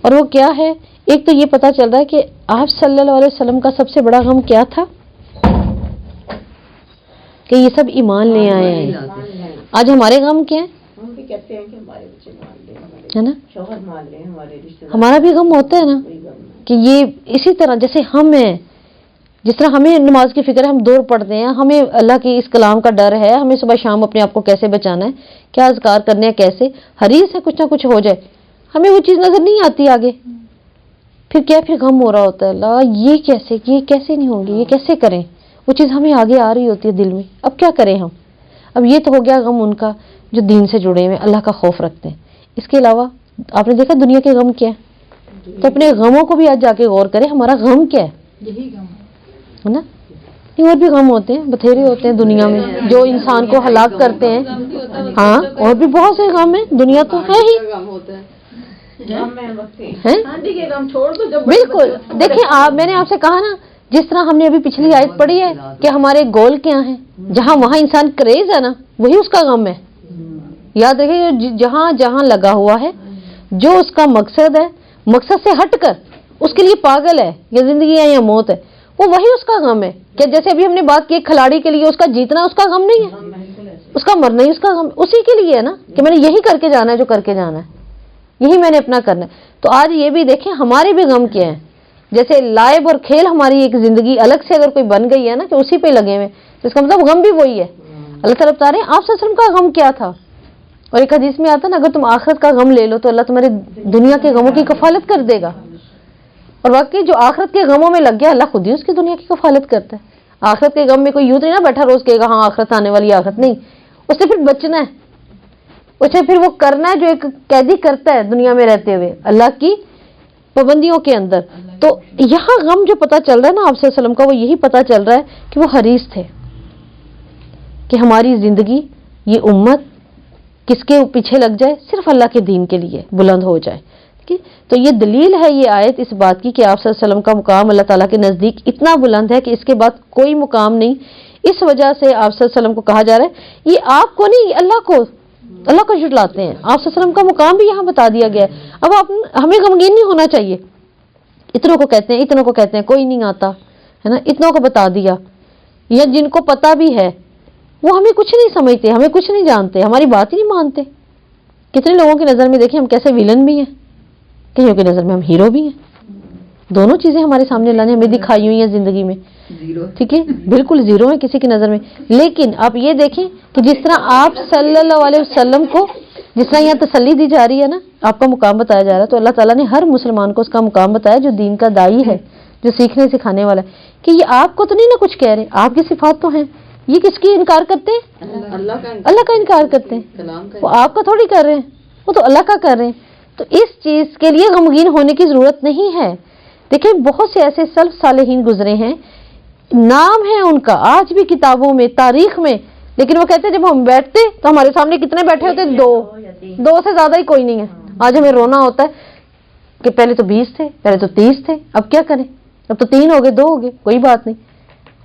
اور وہ کیا ہے، ایک تو یہ پتہ چل رہا ہے کہ آپ صلی اللہ علیہ وسلم کا سب سے بڑا غم کیا تھا کہ یہ سب ایمان لے آئے ہیں. آج ہمارے غم کیا ہے، ہم بھی کہتے ہیں کہ ہمارے بچے مان لیں، ہمارے ہے نا، شوہر مان لیں، ہمارے رشتے دار. ہمارا بھی غم ہوتا ہے نا کہ یہ اسی طرح جیسے ہم ہیں، جس طرح ہمیں نماز کی فکر ہے، ہم دور پڑھتے ہیں، ہمیں اللہ کی اس کلام کا ڈر ہے، ہمیں صبح شام اپنے آپ کو کیسے بچانا ہے، کیا اذکار کرنے ہیں، کیسے حریص ہے کچھ نہ کچھ ہو جائے، ہمیں وہ چیز نظر نہیں آتی آگے. پھر کیا، پھر غم ہو رہا ہوتا ہے اللہ یہ کیسے نہیں ہوگی، یہ کیسے کریں، وہ چیز ہمیں آگے آ رہی ہوتی ہے دل میں. اب کیا کریں ہم، اب یہ تو ہو گیا غم ان کا جو دین سے جڑے ہوئے اللہ کا خوف رکھتے ہیں. اس کے علاوہ آپ نے دیکھا دنیا کے غم کیا ہے، تو اپنے غموں کو بھی آج جا کے غور کریں ہمارا غم کیا ہے، یہی غم ہے نا. اور بھی غم ہوتے ہیں، بتھیرے ہوتے ہیں دنیا میں جو انسان کو ہلاک کرتے ہیں. ہاں اور بھی بہت سے غم ہیں، دنیا تو ہے ہی. بالکل. دیکھیں آپ، میں نے آپ سے کہا نا، جس طرح ہم نے ابھی پچھلی آیت پڑھی ہے کہ ہمارے گول کیا ہیں، جہاں وہاں انسان کریز ہے نا وہی اس کا غم ہے. یاد رکھیں جہاں جہاں لگا ہوا ہے، جو اس کا مقصد ہے، مقصد سے ہٹ کر اس کے لیے پاگل ہے، یا زندگی ہے یا موت ہے، وہ وہی اس کا غم ہے. کہ جیسے ابھی ہم نے بات کی کھلاڑی کے لیے اس کا جیتنا اس کا غم نہیں ہے، اس کا مرنا ہی اس کا غم اسی کے لیے ہے نا، کہ میں نے یہی کر کے جانا ہے جو کر کے جانا ہے، یہی میں نے اپنا کرنا ہے. تو آج یہ بھی دیکھیں ہمارے بھی غم کیا ہیں. جیسے لائب اور کھیل ہماری ایک زندگی الگ سے اگر کوئی بن گئی ہے نا کہ اسی پہ لگے ہوئے، تو اس کا مطلب غم بھی وہی ہے. اللہ تعالیٰ بتا رہے ہیں آپ صلی اللہ علیہ وسلم کا غم کیا تھا. اور ایک حدیث میں آتا نا اگر تم آخرت کا غم لے لو تو اللہ تمہارے دنیا کے غموں کی کفالت کر دے گا. اور واقعی جو آخرت کے غموں میں لگ گیا اللہ خود ہی اس کی دنیا کی کفالت کرتا ہے. آخرت کے غم میں کوئی یوں نہیں نا بیٹھا روز کہے گا ہاں آخرت آنے والی آخرت، نہیں، اس سے پھر بچنا ہے، اسے پھر وہ کرنا ہے جو ایک قیدی کرتا ہے دنیا میں رہتے ہوئے اللہ کی پابندیوں کے اندر. تو یہاں غم جو پتہ چل رہا ہے نا آپ صلی اللہ علیہ وسلم کا، وہ یہی پتہ چل رہا ہے کہ وہ حریص تھے کہ ہماری زندگی یہ امت کس کے پیچھے لگ جائے، صرف اللہ کے دین کے لیے بلند ہو جائے. تو یہ دلیل ہے یہ آیت اس بات کی کہ آپ صلی اللہ علیہ وسلم کا مقام اللہ تعالیٰ کے نزدیک اتنا بلند ہے کہ اس کے بعد کوئی مقام نہیں. اس وجہ سے آپ صلی اللہ علیہ وسلم کو کہا جا رہا ہے یہ آپ کو نہیں، اللہ کو جھٹلاتے ہیں. آپ صلی اللہ علیہ وسلم کا مقام بھی یہاں بتا دیا گیا ہے. اب ہمیں غمگین نہیں ہونا چاہیے. اتنوں کو کہتے ہیں کوئی نہیں آتا ہے نا، اتنوں کو بتا دیا، یا جن کو پتہ بھی ہے وہ ہمیں کچھ نہیں سمجھتے، ہمیں کچھ نہیں جانتے، ہماری بات ہی نہیں مانتے. کتنے لوگوں کی نظر میں دیکھیں ہم کیسے ویلن بھی ہیں، کئیوں کی نظر میں ہم ہیرو بھی ہیں. دونوں چیزیں ہمارے سامنے اللہ نے ہمیں دکھائی ہوئی ہیں زندگی میں، ٹھیک ہے، بالکل زیرو ہے کسی کی نظر میں. لیکن آپ یہ دیکھیں کہ جس طرح آپ صلی اللہ علیہ وسلم کو جس طرح یہاں تسلی دی جا رہی ہے نا، آپ کا مقام بتایا جا رہا ہے، تو اللہ تعالیٰ نے ہر مسلمان کو اس کا مقام بتایا جو دین کا داعی ہے، جو سیکھنے سکھانے والا ہے، کہ یہ آپ کو تو نہیں نا کچھ کہہ رہے، آپ کی صفات تو ہیں. یہ کس کی انکار کرتے ہیں؟ اللہ کا انکار کرتے ہیں. وہ آپ کا تھوڑی کر رہے ہیں، وہ تو اللہ کا کر رہے ہیں. تو اس چیز کے لیے غمگین ہونے کی ضرورت نہیں ہے. دیکھیں بہت سے ایسے سلف صالحین گزرے ہیں، نام ہے ان کا آج بھی کتابوں میں، تاریخ میں، لیکن وہ کہتے ہیں جب ہم بیٹھتے تو ہمارے سامنے کتنے بیٹھے ہوتے، دو سے زیادہ ہی کوئی نہیں ہے. آج ہمیں رونا ہوتا ہے کہ پہلے تو 20 تھے، پہلے تو 30 تھے، اب کیا کریں، اب تو 3 ہو گئے، 2 ہو گئے، کوئی بات نہیں.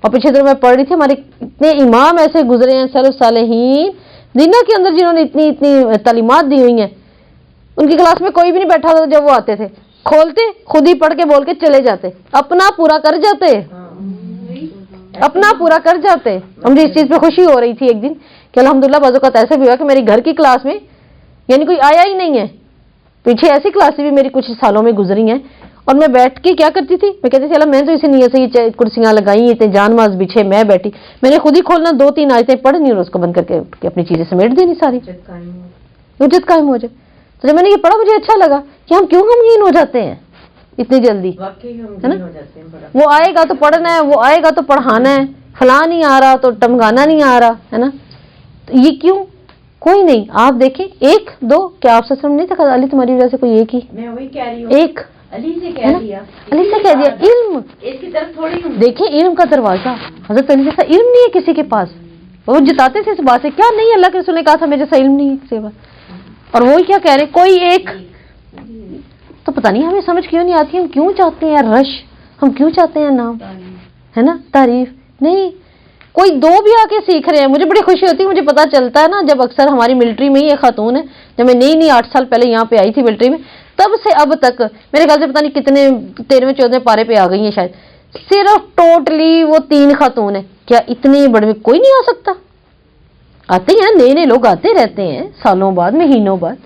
اور پیچھے دور میں پڑھ رہی تھی ہمارے اتنے امام ایسے گزرے ہیں سلف صالحین دنیا کے اندر جنہوں نے اتنی تعلیمات دی ہوئی ہیں، ان کی کلاس میں کوئی بھی نہیں بیٹھا تھا. جب وہ آتے تھے کھولتے خود ہی پڑھ کے بول کے چلے جاتے، اپنا پورا کر جاتے. اپنا پورا کر جاتے. مجھے اس چیز پہ خوشی ہو رہی تھی ایک دن کہ الحمدللہ بعض اوقات ایسے بھی ہوا کہ میری گھر کی کلاس میں یعنی کوئی آیا ہی نہیں ہے. پیچھے ایسی کلاسیں بھی میری کچھ سالوں میں گزری ہیں اور میں بیٹھ کے کیا کرتی تھی, میں کہتی تھی اللہ میں تو اسی نیت سے یہ کرسیاں لگائی اتنے جان ماز بچھے میں بیٹھی, میں نے خود ہی کھولنا 2-3 آیتیں پڑھنی اور اس کو بند کر کے اپنی چیزیں سمیٹ دینی ساری, حجت قائم ہو جائے. تو جب میں نے یہ پڑھا مجھے اچھا لگا کہ ہم کیوں غمگین ہو جاتے ہیں اتنی جلدی, ہے نا. وہ آئے گا تو پڑھنا ہے, وہ آئے گا تو پڑھانا ہے, فلاں نہیں آ رہا تو ٹمگانا نہیں آ رہا, ہے نا. تو یہ کیوں؟ کوئی نہیں. آپ دیکھیں 1-2 کیا آپ سے نہیں تھا علی تمہاری وجہ سے کوئی ایک ہی, میں وہی کہہ رہی ہوں, ایک علی سے کہہ دیا, علی سے کہہ دیا. علم اس کی طرف تھوڑی ہوں. دیکھیں علم کا دروازہ حضرت علی جیسا علم نہیں ہے کسی کے پاس. وہ جتاتے تھے اس بات سے, کیا نہیں اللہ کے رسول نے کہا تھا میرے جیسا علم نہیں ہے کسی کے پاس, اور وہی کیا کہہ رہے کوئی ایک. تو پتہ نہیں ہمیں سمجھ کیوں نہیں آتی, ہم کیوں چاہتے ہیں رش, ہم کیوں چاہتے ہیں نام, ہے نا, تعریف نہیں. کوئی 2 بھی آ کے سیکھ رہے ہیں, مجھے بڑی خوشی ہوتی ہے. مجھے پتا چلتا ہے نا جب اکثر ہماری ملٹری میں ہی ایک خاتون ہے, جب میں نئی 8 سال پہلے یہاں پہ آئی تھی ملٹری میں, تب سے اب تک میرے خیال سے پتہ نہیں کتنے 13ویں-14ویں پارے پہ آ گئی ہیں شاید, صرف ٹوٹلی وہ 3 خاتون ہیں. کیا اتنے بڑے میں کوئی نہیں آ سکتا؟ آتے ہیں نئے لوگ آتے رہتے ہیں سالوں بعد مہینوں بعد,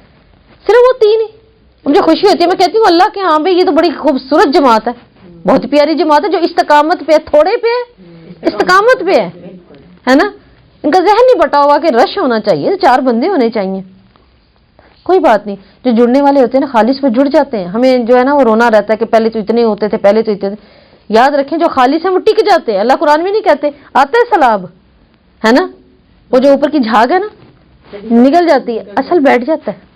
صرف وہ 3 ہی. مجھے خوشی ہوتی ہے, میں کہتی ہوں اللہ کہ ہاں بھائی یہ تو بڑی خوبصورت جماعت ہے, بہت پیاری جماعت ہے جو استقامت پہ ہے, تھوڑے پہ استقامت پہ ہے نا. ان کا ذہن نہیں بٹا ہوا کہ رش ہونا چاہیے, 4 بندے ہونے چاہیے. کوئی بات نہیں, جو جڑنے والے ہوتے ہیں نا خالص وہ جڑ جاتے ہیں. ہمیں جو ہے نا وہ رونا رہتا ہے کہ پہلے تو اتنے ہوتے تھے, پہلے تو اتنے تھے. یاد رکھیں جو خالص ہیں وہ ٹک جاتے ہیں. اللہ قرآن میں نہیں کہتے آتا ہے سلاب, ہے نا, وہ جو اوپر کی جھاگ ہے نا نکل جاتی ہے, اصل بیٹھ جاتا ہے.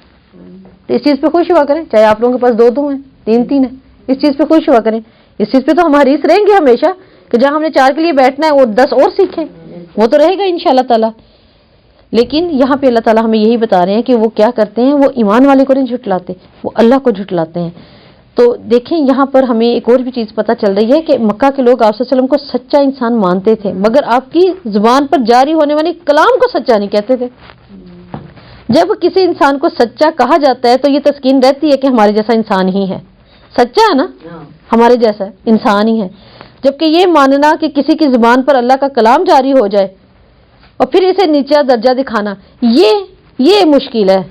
تو اس چیز پہ خوش ہوا کریں, چاہے آپ لوگوں کے پاس 2 ہیں 3 ہیں, اس چیز پہ خوش ہوا کریں. اس چیز پہ تو ہم حریص رہیں گے ہمیشہ کہ جہاں ہم نے 4 کے لیے بیٹھنا ہے وہ 10 اور سیکھیں, وہ تو رہے گا انشاءاللہ تعالی. لیکن یہاں پہ اللہ تعالیٰ ہمیں یہی بتا رہے ہیں کہ وہ کیا کرتے ہیں, وہ ایمان والے کو نہیں جھٹلاتے, وہ اللہ کو جھٹلاتے ہیں. تو دیکھیں یہاں پر ہمیں ایک اور بھی چیز پتہ چل رہی ہے کہ مکہ کے لوگ آپ صلی اللہ علیہ وسلم کو سچا انسان مانتے تھے, مگر آپ کی زبان پر جاری ہونے والے کلام کو سچا نہیں کہتے تھے. جب کسی انسان کو سچا کہا جاتا ہے تو یہ تسکین رہتی ہے کہ ہمارے جیسا انسان ہی ہے, سچا ہے نا, ہمارے جیسا انسان ہی ہے. جبکہ یہ ماننا کہ کسی کی زبان پر اللہ کا کلام جاری ہو جائے اور پھر اسے نیچا درجہ دکھانا, یہ مشکل ہے.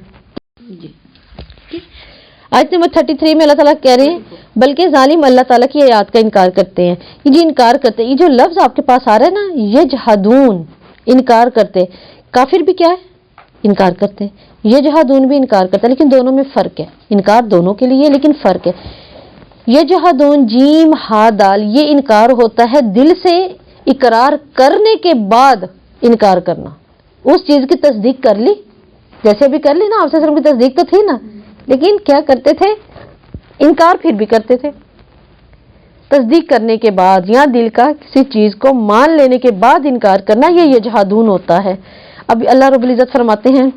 آیت نمبر 33 میں اللہ تعالیٰ کہہ رہے ہیں بلکہ ظالم اللہ تعالیٰ کی آیات کا انکار کرتے ہیں. یہ جو انکار کرتے ہیں, یہ جو لفظ آپ کے پاس آ رہا ہے نا یجحدون, انکار کرتے. کافر بھی کیا ہے؟ انکار کرتے ہیں. یجحدون بھی انکار کرتے ہیں, لیکن دونوں میں فرق ہے. انکار دونوں کے لیے لیکن فرق ہے. یجحدون جیم ہا دال, یہ انکار ہوتا ہے دل سے اقرار کرنے کے بعد انکار کرنا. اس چیز کی تصدیق کر لی, جیسے ابھی کر لی نا, آپ صلی اللہ علیہ وسلم کی تصدیق تو تھی نا, لیکن کیا کرتے تھے, انکار پھر بھی کرتے تھے. تصدیق کرنے کے بعد یا دل کا کسی چیز کو مان لینے کے بعد انکار کرنا, یہ یجحدون ہوتا ہے. اب اللہ رب العزت فرماتے ہیں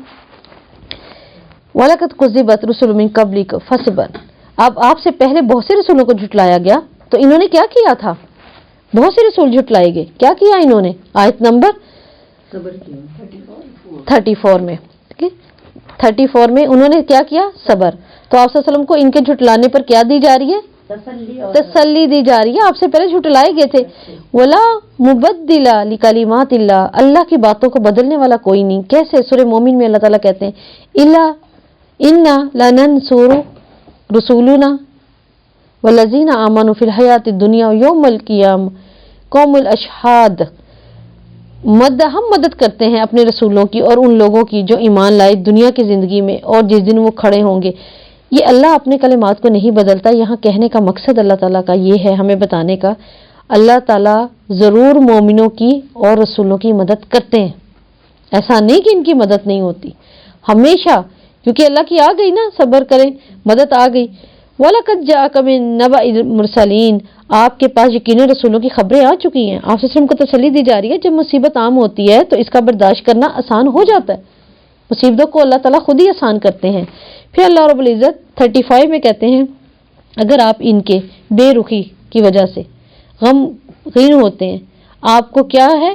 وَلَقَدْ كُذِّبَتْ رُسُلٌ مِّن قَبْلِكَ فَاصْبِرْ. اب آپ سے پہلے بہت سے رسولوں کو جھٹلایا گیا, تو انہوں نے کیا کیا تھا؟ بہت سے رسول جھٹلائے گئے. کیا کیا انہوں نے؟ آیت نمبر 34 میں, 34 میں انہوں نے کیا کیا؟ صبر. تو آپ صلی اللہ علیہ وسلم کو ان کے جھٹلانے پر کیا دی جا رہی ہے؟ تسلی دی جا رہی ہے. آپ سے پہلے جھٹلائے گئے تھے. ولا مبدل لکلمات اللہ, اللہ کی باتوں کو بدلنے والا کوئی نہیں. کیسے؟ سورہ مومن میں اللہ تعالیٰ کہتے ہیں الا انا لننصر رسولنا والذین آمنوا فی الحیات الدنیا یوم القیامہ قوم الاشہاد. ہم مدد کرتے ہیں اپنے رسولوں کی اور ان لوگوں کی جو ایمان لائے دنیا کی زندگی میں, اور جس دن وہ کھڑے ہوں گے. یہ اللہ اپنے کلمات کو نہیں بدلتا. یہاں کہنے کا مقصد اللہ تعالیٰ کا یہ ہے, ہمیں بتانے کا, اللہ تعالیٰ ضرور مومنوں کی اور رسولوں کی مدد کرتے ہیں. ایسا نہیں کہ ان کی مدد نہیں ہوتی, ہمیشہ, کیونکہ اللہ کی آ گئی نا, صبر کریں, مدد آ گئی. وَلَقَدْ جَاءَكَ مِن نَبَإِ الْمُرْسَلِينَ, آپ کے پاس یقیناً رسولوں کی خبریں آ چکی ہیں. آپ سے کو تسلی دی جا رہی ہے, جب مصیبت عام ہوتی ہے تو اس کا برداشت کرنا آسان ہو جاتا ہے. مصیبتوں کو اللہ تعالیٰ خود ہی آسان کرتے ہیں. پھر اللہ رب العزت 35 میں کہتے ہیں اگر آپ ان کے بے رخی کی وجہ سے غمگین ہوتے ہیں, آپ کو کیا ہے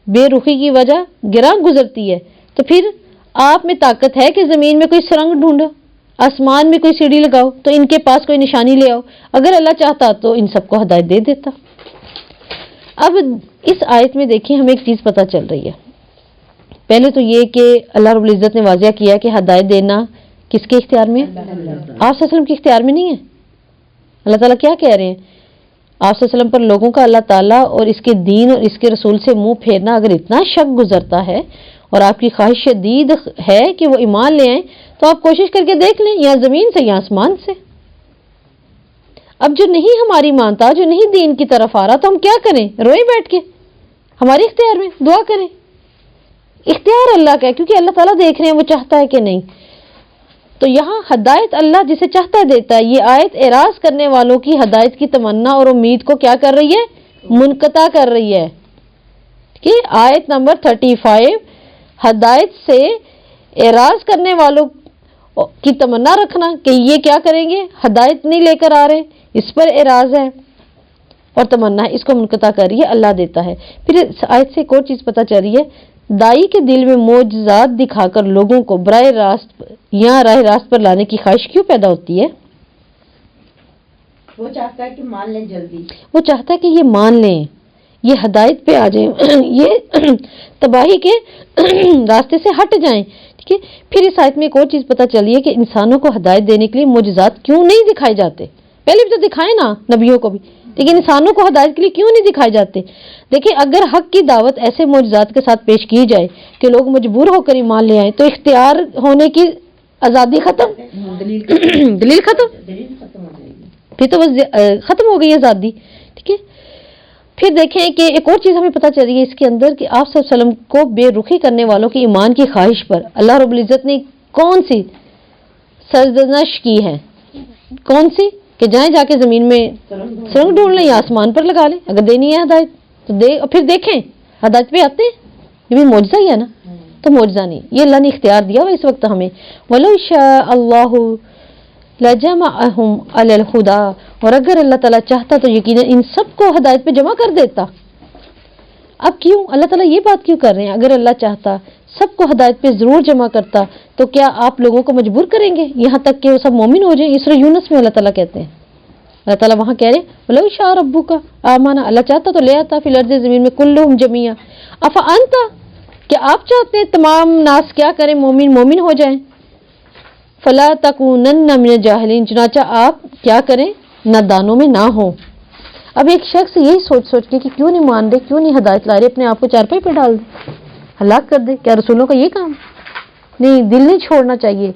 بے رخی کی وجہ گراں گزرتی ہے, تو پھر آپ میں طاقت ہے کہ زمین میں کوئی سرنگ ڈھونڈو, آسمان میں کوئی سیڑھی لگاؤ, تو ان کے پاس کوئی نشانی لے آؤ. اگر اللہ چاہتا تو ان سب کو ہدایت دے دیتا. اب اس آیت میں دیکھیں ہمیں ایک چیز پتہ چل رہی ہے. پہلے تو یہ کہ اللہ رب العزت نے واضح کیا کہ ہدایت دینا کس کے اختیار میں ہے؟ آپ صلی اللہ علیہ وسلم کے اختیار میں نہیں ہے. اللہ تعالیٰ کیا کہہ رہے ہیں؟ آپ صلی اللہ علیہ وسلم پر لوگوں کا اللہ تعالیٰ اور اس کے دین اور اس کے رسول سے منہ پھیرنا اگر اتنا شک گزرتا ہے اور آپ کی خواہش شدید ہے کہ وہ ایمان لے آئیں تو آپ کوشش کر کے دیکھ لیں، یا زمین سے یا آسمان سے. اب جو نہیں ہماری مانتا، جو نہیں دین کی طرف آ رہا، تو ہم کیا کریں؟ روئیں بیٹھ کے؟ ہمارے اختیار میں دعا کریں. اختیار اللہ کا ہے کیونکہ اللہ تعالیٰ دیکھ رہے ہیں وہ چاہتا ہے کہ نہیں. تو یہاں ہدایت اللہ جسے چاہتا ہے دیتا ہے. یہ آیت اعراض کرنے والوں کی ہدایت کی تمنا اور امید کو کیا کر رہی ہے؟ منقطع کر رہی ہے. کہ آیت نمبر 35 ہدایت سے اعراض کرنے والوں کی تمنا رکھنا کہ یہ کیا کریں گے، ہدایت نہیں لے کر آ رہے، اس پر اعراض ہے اور تمنا ہے، اس کو منقطع کر رہی ہے. اللہ دیتا ہے. پھر اس آیت سے ایک اور چیز پتہ چل رہی ہے، دائی کے دل میں معجزات دکھا کر لوگوں کو براہ راست یا راہ راست پر لانے کی خواہش کیوں پیدا ہوتی ہے؟ وہ چاہتا ہے کہ مان لیں جلدی، وہ چاہتا ہے کہ یہ مان لیں، یہ ہدایت پہ آ جائیں، یہ تباہی کے راستے سے ہٹ جائیں. ٹھیک ہے. پھر اس آیت میں ایک اور چیز پتہ چلی ہے کہ انسانوں کو ہدایت دینے کے لیے معجزات کیوں نہیں دکھائے جاتے. پہلے بھی تو دکھائے نا نبیوں کو بھی، لیکن انسانوں کو ہدایت کے لیے کیوں نہیں دکھائے جاتے؟ دیکھیں اگر حق کی دعوت ایسے معجزات کے ساتھ پیش کی جائے کہ لوگ مجبور ہو کر ایمان لے آئیں تو اختیار ہونے کی آزادی ختم، دلیل ختم، پھر تو بس ختم ہو گئی آزادی. ٹھیک ہے. پھر دیکھیں کہ ایک اور چیز ہمیں پتہ چلی ہے اس کے اندر کہ آپ صلی اللہ علیہ وسلم کو بے رخی کرنے والوں کی ایمان کی خواہش پر اللہ رب العزت نے کون سی سرزنش کی ہے؟ کون سی؟ کہ جائیں جا کے زمین میں سرنگ ڈھونڈ لیں یا آسمان پر لگا لیں. اگر دینی ہے ہدایت تو اور پھر دیکھیں ہدایت پہ آتے ہیں. یہ بھی معجزہ ہی ہے نا. تو معجزہ نہیں، یہ اللہ نے اختیار دیا ہوا اس وقت ہمیں. وَلَوْ شَاءَ اللَّهُ لَجَمَعَهُمْ عَلَى الْهُدَىٰ، اور اگر اللہ تعالیٰ چاہتا تو یقیناً ان سب کو ہدایت پہ جمع کر دیتا. اب کیوں اللہ تعالیٰ یہ بات کیوں کر رہے ہیں؟ اگر اللہ چاہتا سب کو ہدایت پہ ضرور جمع کرتا تو کیا آپ لوگوں کو مجبور کریں گے یہاں تک کہ وہ سب مومن ہو جائیں؟ سورہ یونس میں اللہ تعالیٰ کہتے ہیں، اللہ تعالیٰ وہاں کہہ رہے وَلَوْ شَاءَ رَبُّكَ آمَنَ، اللہ چاہتا تو لے آتا فی الارض، زمین میں کلہم جمیعا افانت، کہ آپ چاہتے ہیں تمام ناس کیا کریں؟ مومن ہو جائیں. فلا تکونن من الجاہلین، چنانچہ آپ کیا کریں؟ نادانوں میں نہ ہوں. اب ایک شخص یہی سوچ کے کہ کیوں نہیں مان رہے، کیوں نہیں ہدایت لا رہے، اپنے آپ کو چارپائی پہ ڈال دے، ہلاک کر دے. کیا رسولوں کا یہ کام نہیں؟ دل نہیں چھوڑنا چاہیے.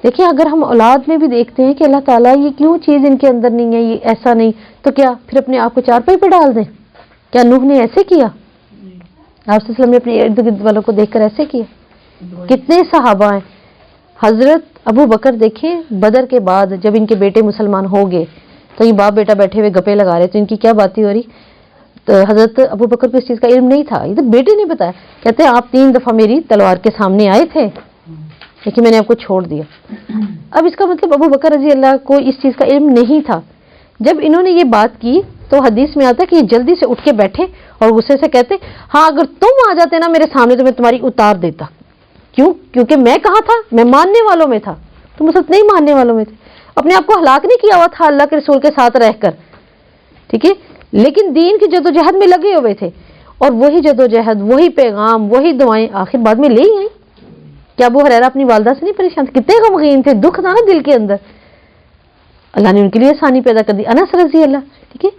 دیکھیں اگر ہم اولاد میں بھی دیکھتے ہیں کہ اللہ تعالیٰ یہ کیوں چیز ان کے اندر نہیں ہے، یہ ایسا نہیں، تو کیا پھر اپنے آپ کو چارپائی پہ ڈال دیں؟ کیا نوح نے ایسے کیا؟ آپ صلی اللہ علیہ وسلم نے اپنے ارد گرد والوں کو دیکھ کر ایسے کیا؟ کتنے صحابہ ہیں. حضرت ابو بکر دیکھیں بدر کے بعد جب ان کے بیٹے مسلمان ہو گئے تو یہ باپ بیٹا بیٹھے ہوئے گپے لگا رہے، تو ان کی کیا باتیں ہو رہی؟ تو حضرت ابو بکر کو اس چیز کا علم نہیں تھا. یہ تو بیٹے نے بتایا، کہتے ہیں آپ 3 دفعہ میری تلوار کے سامنے آئے تھے لیکن میں نے آپ کو چھوڑ دیا. اب اس کا مطلب ابو بکر رضی اللہ کو اس چیز کا علم نہیں تھا. جب انہوں نے یہ بات کی تو حدیث میں آتا ہے کہ یہ جلدی سے اٹھ کے بیٹھے اور غصے سے کہتے ہاں اگر تم آ جاتے نا میرے سامنے تو میں تمہاری اتار دیتا. کیوں؟ کیونکہ میں کہاں تھا؟ میں ماننے والوں میں تھا، تم اس وقت نہیں ماننے والوں میں تھے. اپنے آپ کو ہلاک نہیں کیا ہوا تھا اللہ کے رسول کے ساتھ رہ کر، ٹھیک ہے، لیکن دین کی جدوجہد میں لگے ہوئے تھے. اور وہی جدوجہد، وہی پیغام، وہی دعائیں آخر بعد میں لے ہی آئیں. کیا ابو ہریرہ اپنی والدہ سے نہیں پریشان تھے؟ کتنے غمگین تھے، دکھ تھا نا دل کے اندر. اللہ نے ان کے لیے آسانی پیدا کر دی. انس رضی اللہ، ٹھیک ہے،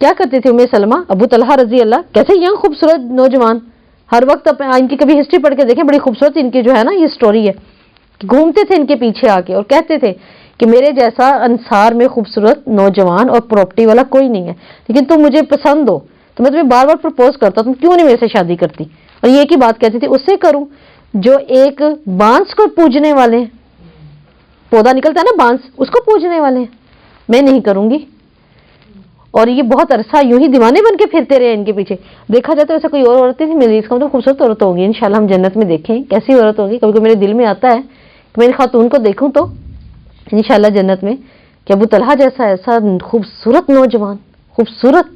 کیا کرتے تھے؟ ام سلمہ، ابو طلحہ رضی اللہ، کیسے ینگ خوبصورت نوجوان، ہر وقت ان کی کبھی ہسٹری پڑھ کے دیکھیں، بڑی خوبصورت ان کی جو ہے نا یہ سٹوری ہے. گھومتے تھے ان کے پیچھے آ کے اور کہتے تھے کہ میرے جیسا انصار میں خوبصورت نوجوان اور پراپرٹی والا کوئی نہیں ہے، لیکن تم مجھے پسند ہو تو میں تمہیں بار بار پرپوز کرتا، تم کیوں نہیں میرے سے شادی کرتی؟ اور یہ ایک ہی بات کہتی تھی، اس سے کروں جو ایک بانس کو پوجنے والے ہیں، پودا نکلتا ہے نا بانس، اس کو پوجنے والے ہیں، میں نہیں کروں گی. اور یہ بہت عرصہ یوں ہی دیوانے بن کے پھرتے رہے ان کے پیچھے. دیکھا جاتا ہے ویسے کوئی اور عورتیں تھی، میری اس کا مطلب خوبصورت عورت ہوگی، انشاءاللہ ہم جنت میں دیکھیں کیسی عورت ہوگی. کبھی کبھی میرے دل میں آتا ہے کہ میری خاتون کو دیکھوں تو انشاءاللہ جنت میں کہ ابو طلحہ جیسا ایسا خوبصورت نوجوان، خوبصورت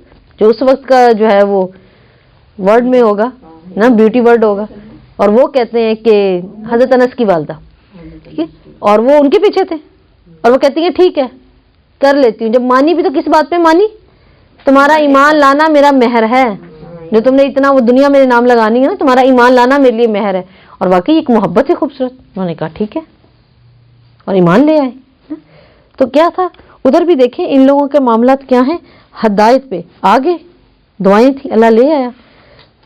جو اس وقت کا جو ہے وہ ورڈ میں ہوگا نا، بیوٹی ورڈ ہوگا. اور وہ کہتے ہیں کہ حضرت انس کی والدہ، ٹھیک ہے، اور وہ ان کے پیچھے تھے اور وہ کہتی ہیں ٹھیک ہے کر لیتی ہوں. جب مانی بھی تو کس بات پہ مانی؟ تمہارا ایمان لانا میرا مہر ہے. جو تم نے اتنا وہ دنیا میرے نام لگانی ہے نا، تمہارا ایمان لانا میرے لیے مہر ہے. اور واقعی ایک محبت ہے خوبصورت. انہوں نے کہا ٹھیک ہے اور ایمان لے آئے. تو کیا تھا ادھر بھی دیکھیں ان لوگوں کے معاملات کیا ہیں، ہدایت پہ آگے دعائیں تھیں، اللہ لے آیا.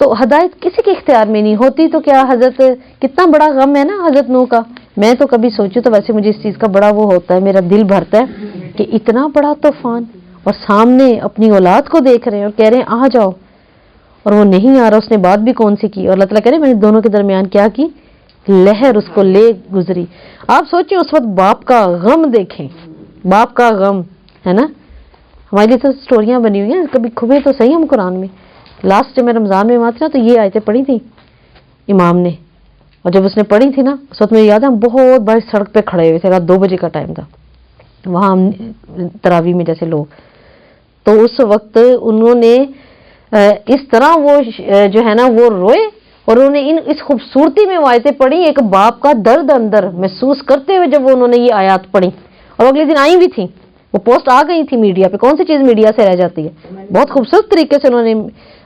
تو ہدایت کسی کے اختیار میں نہیں ہوتی. تو کیا حضرت کتنا بڑا غم ہے نا حضرت نوح کا. میں تو کبھی سوچوں تو ویسے مجھے اس چیز کا بڑا وہ ہوتا ہے، میرا دل بھرتا ہے کہ اتنا بڑا طوفان اور سامنے اپنی اولاد کو دیکھ رہے ہیں اور کہہ رہے ہیں آ جاؤ، اور وہ نہیں آ رہا. اس نے بات بھی کون سی کی، اور اللہ تعالیٰ کہہ رہے میں نے دونوں کے درمیان کیا کی، لہر اس کو لے گزری. آپ سوچیں اس وقت باپ کا غم دیکھیں، باپ کا غم ہے نا. ہمارے لیے تو سٹوریاں بنی ہوئی ہیں، کبھی کھبے تو صحیح ہم قرآن میں. لاسٹ میں رمضان میں مات نا تو یہ آیتیں پڑھی تھی امام نے، اور جب اس نے پڑھی تھی نا اس وقت مجھے یاد ہے ہم بہت بڑی سڑک پہ کھڑے ہوئے تھے، رات 2 بجے کا ٹائم تھا وہاں ہم تراویح میں جیسے لوگ. تو اس وقت انہوں نے اس طرح وہ جو ہے نا وہ روئے، اور انہوں نے اس خوبصورتی میں وہ آیتیں پڑھی، ایک باپ کا درد اندر محسوس کرتے ہوئے جب انہوں نے یہ آیات پڑھی. اور اگلے دن آئی بھی تھی، وہ پوسٹ آ گئی تھی میڈیا پہ. کون سی چیز میڈیا سے رہ جاتی ہے. بہت خوبصورت طریقے سے انہوں نے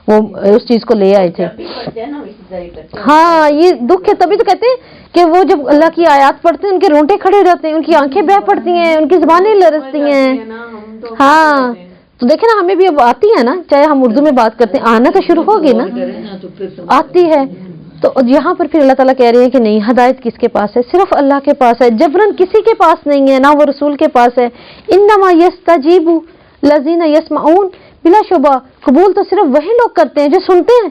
وہ اس چیز کو لے آئے تھے. ہاں یہ دکھ ہے، تبھی تو کہتے ہیں کہ وہ جب اللہ کی آیات پڑھتے ہیں ان کے رونٹے کھڑے ہو جاتے ہیں، ان کی آنکھیں بہہ پڑتی ہیں، ان کی زبانیں لرزتی ہیں. ہاں تو دیکھیں نا ہمیں بھی اب آتی ہے نا، چاہے ہم اردو میں بات کرتے ہیں آنا تو شروع ہوگی نا، آتی ہے. تو یہاں پر پھر اللہ تعالیٰ کہہ رہے ہیں کہ نہیں، ہدایت کس کے پاس ہے؟ صرف اللہ کے پاس ہے. جبرن کسی کے پاس نہیں ہے، نہ وہ رسول کے پاس ہے. انما یستجیب الذین یسمعون، بلا شبہ قبول تو صرف وہی لوگ کرتے ہیں جو سنتے ہیں.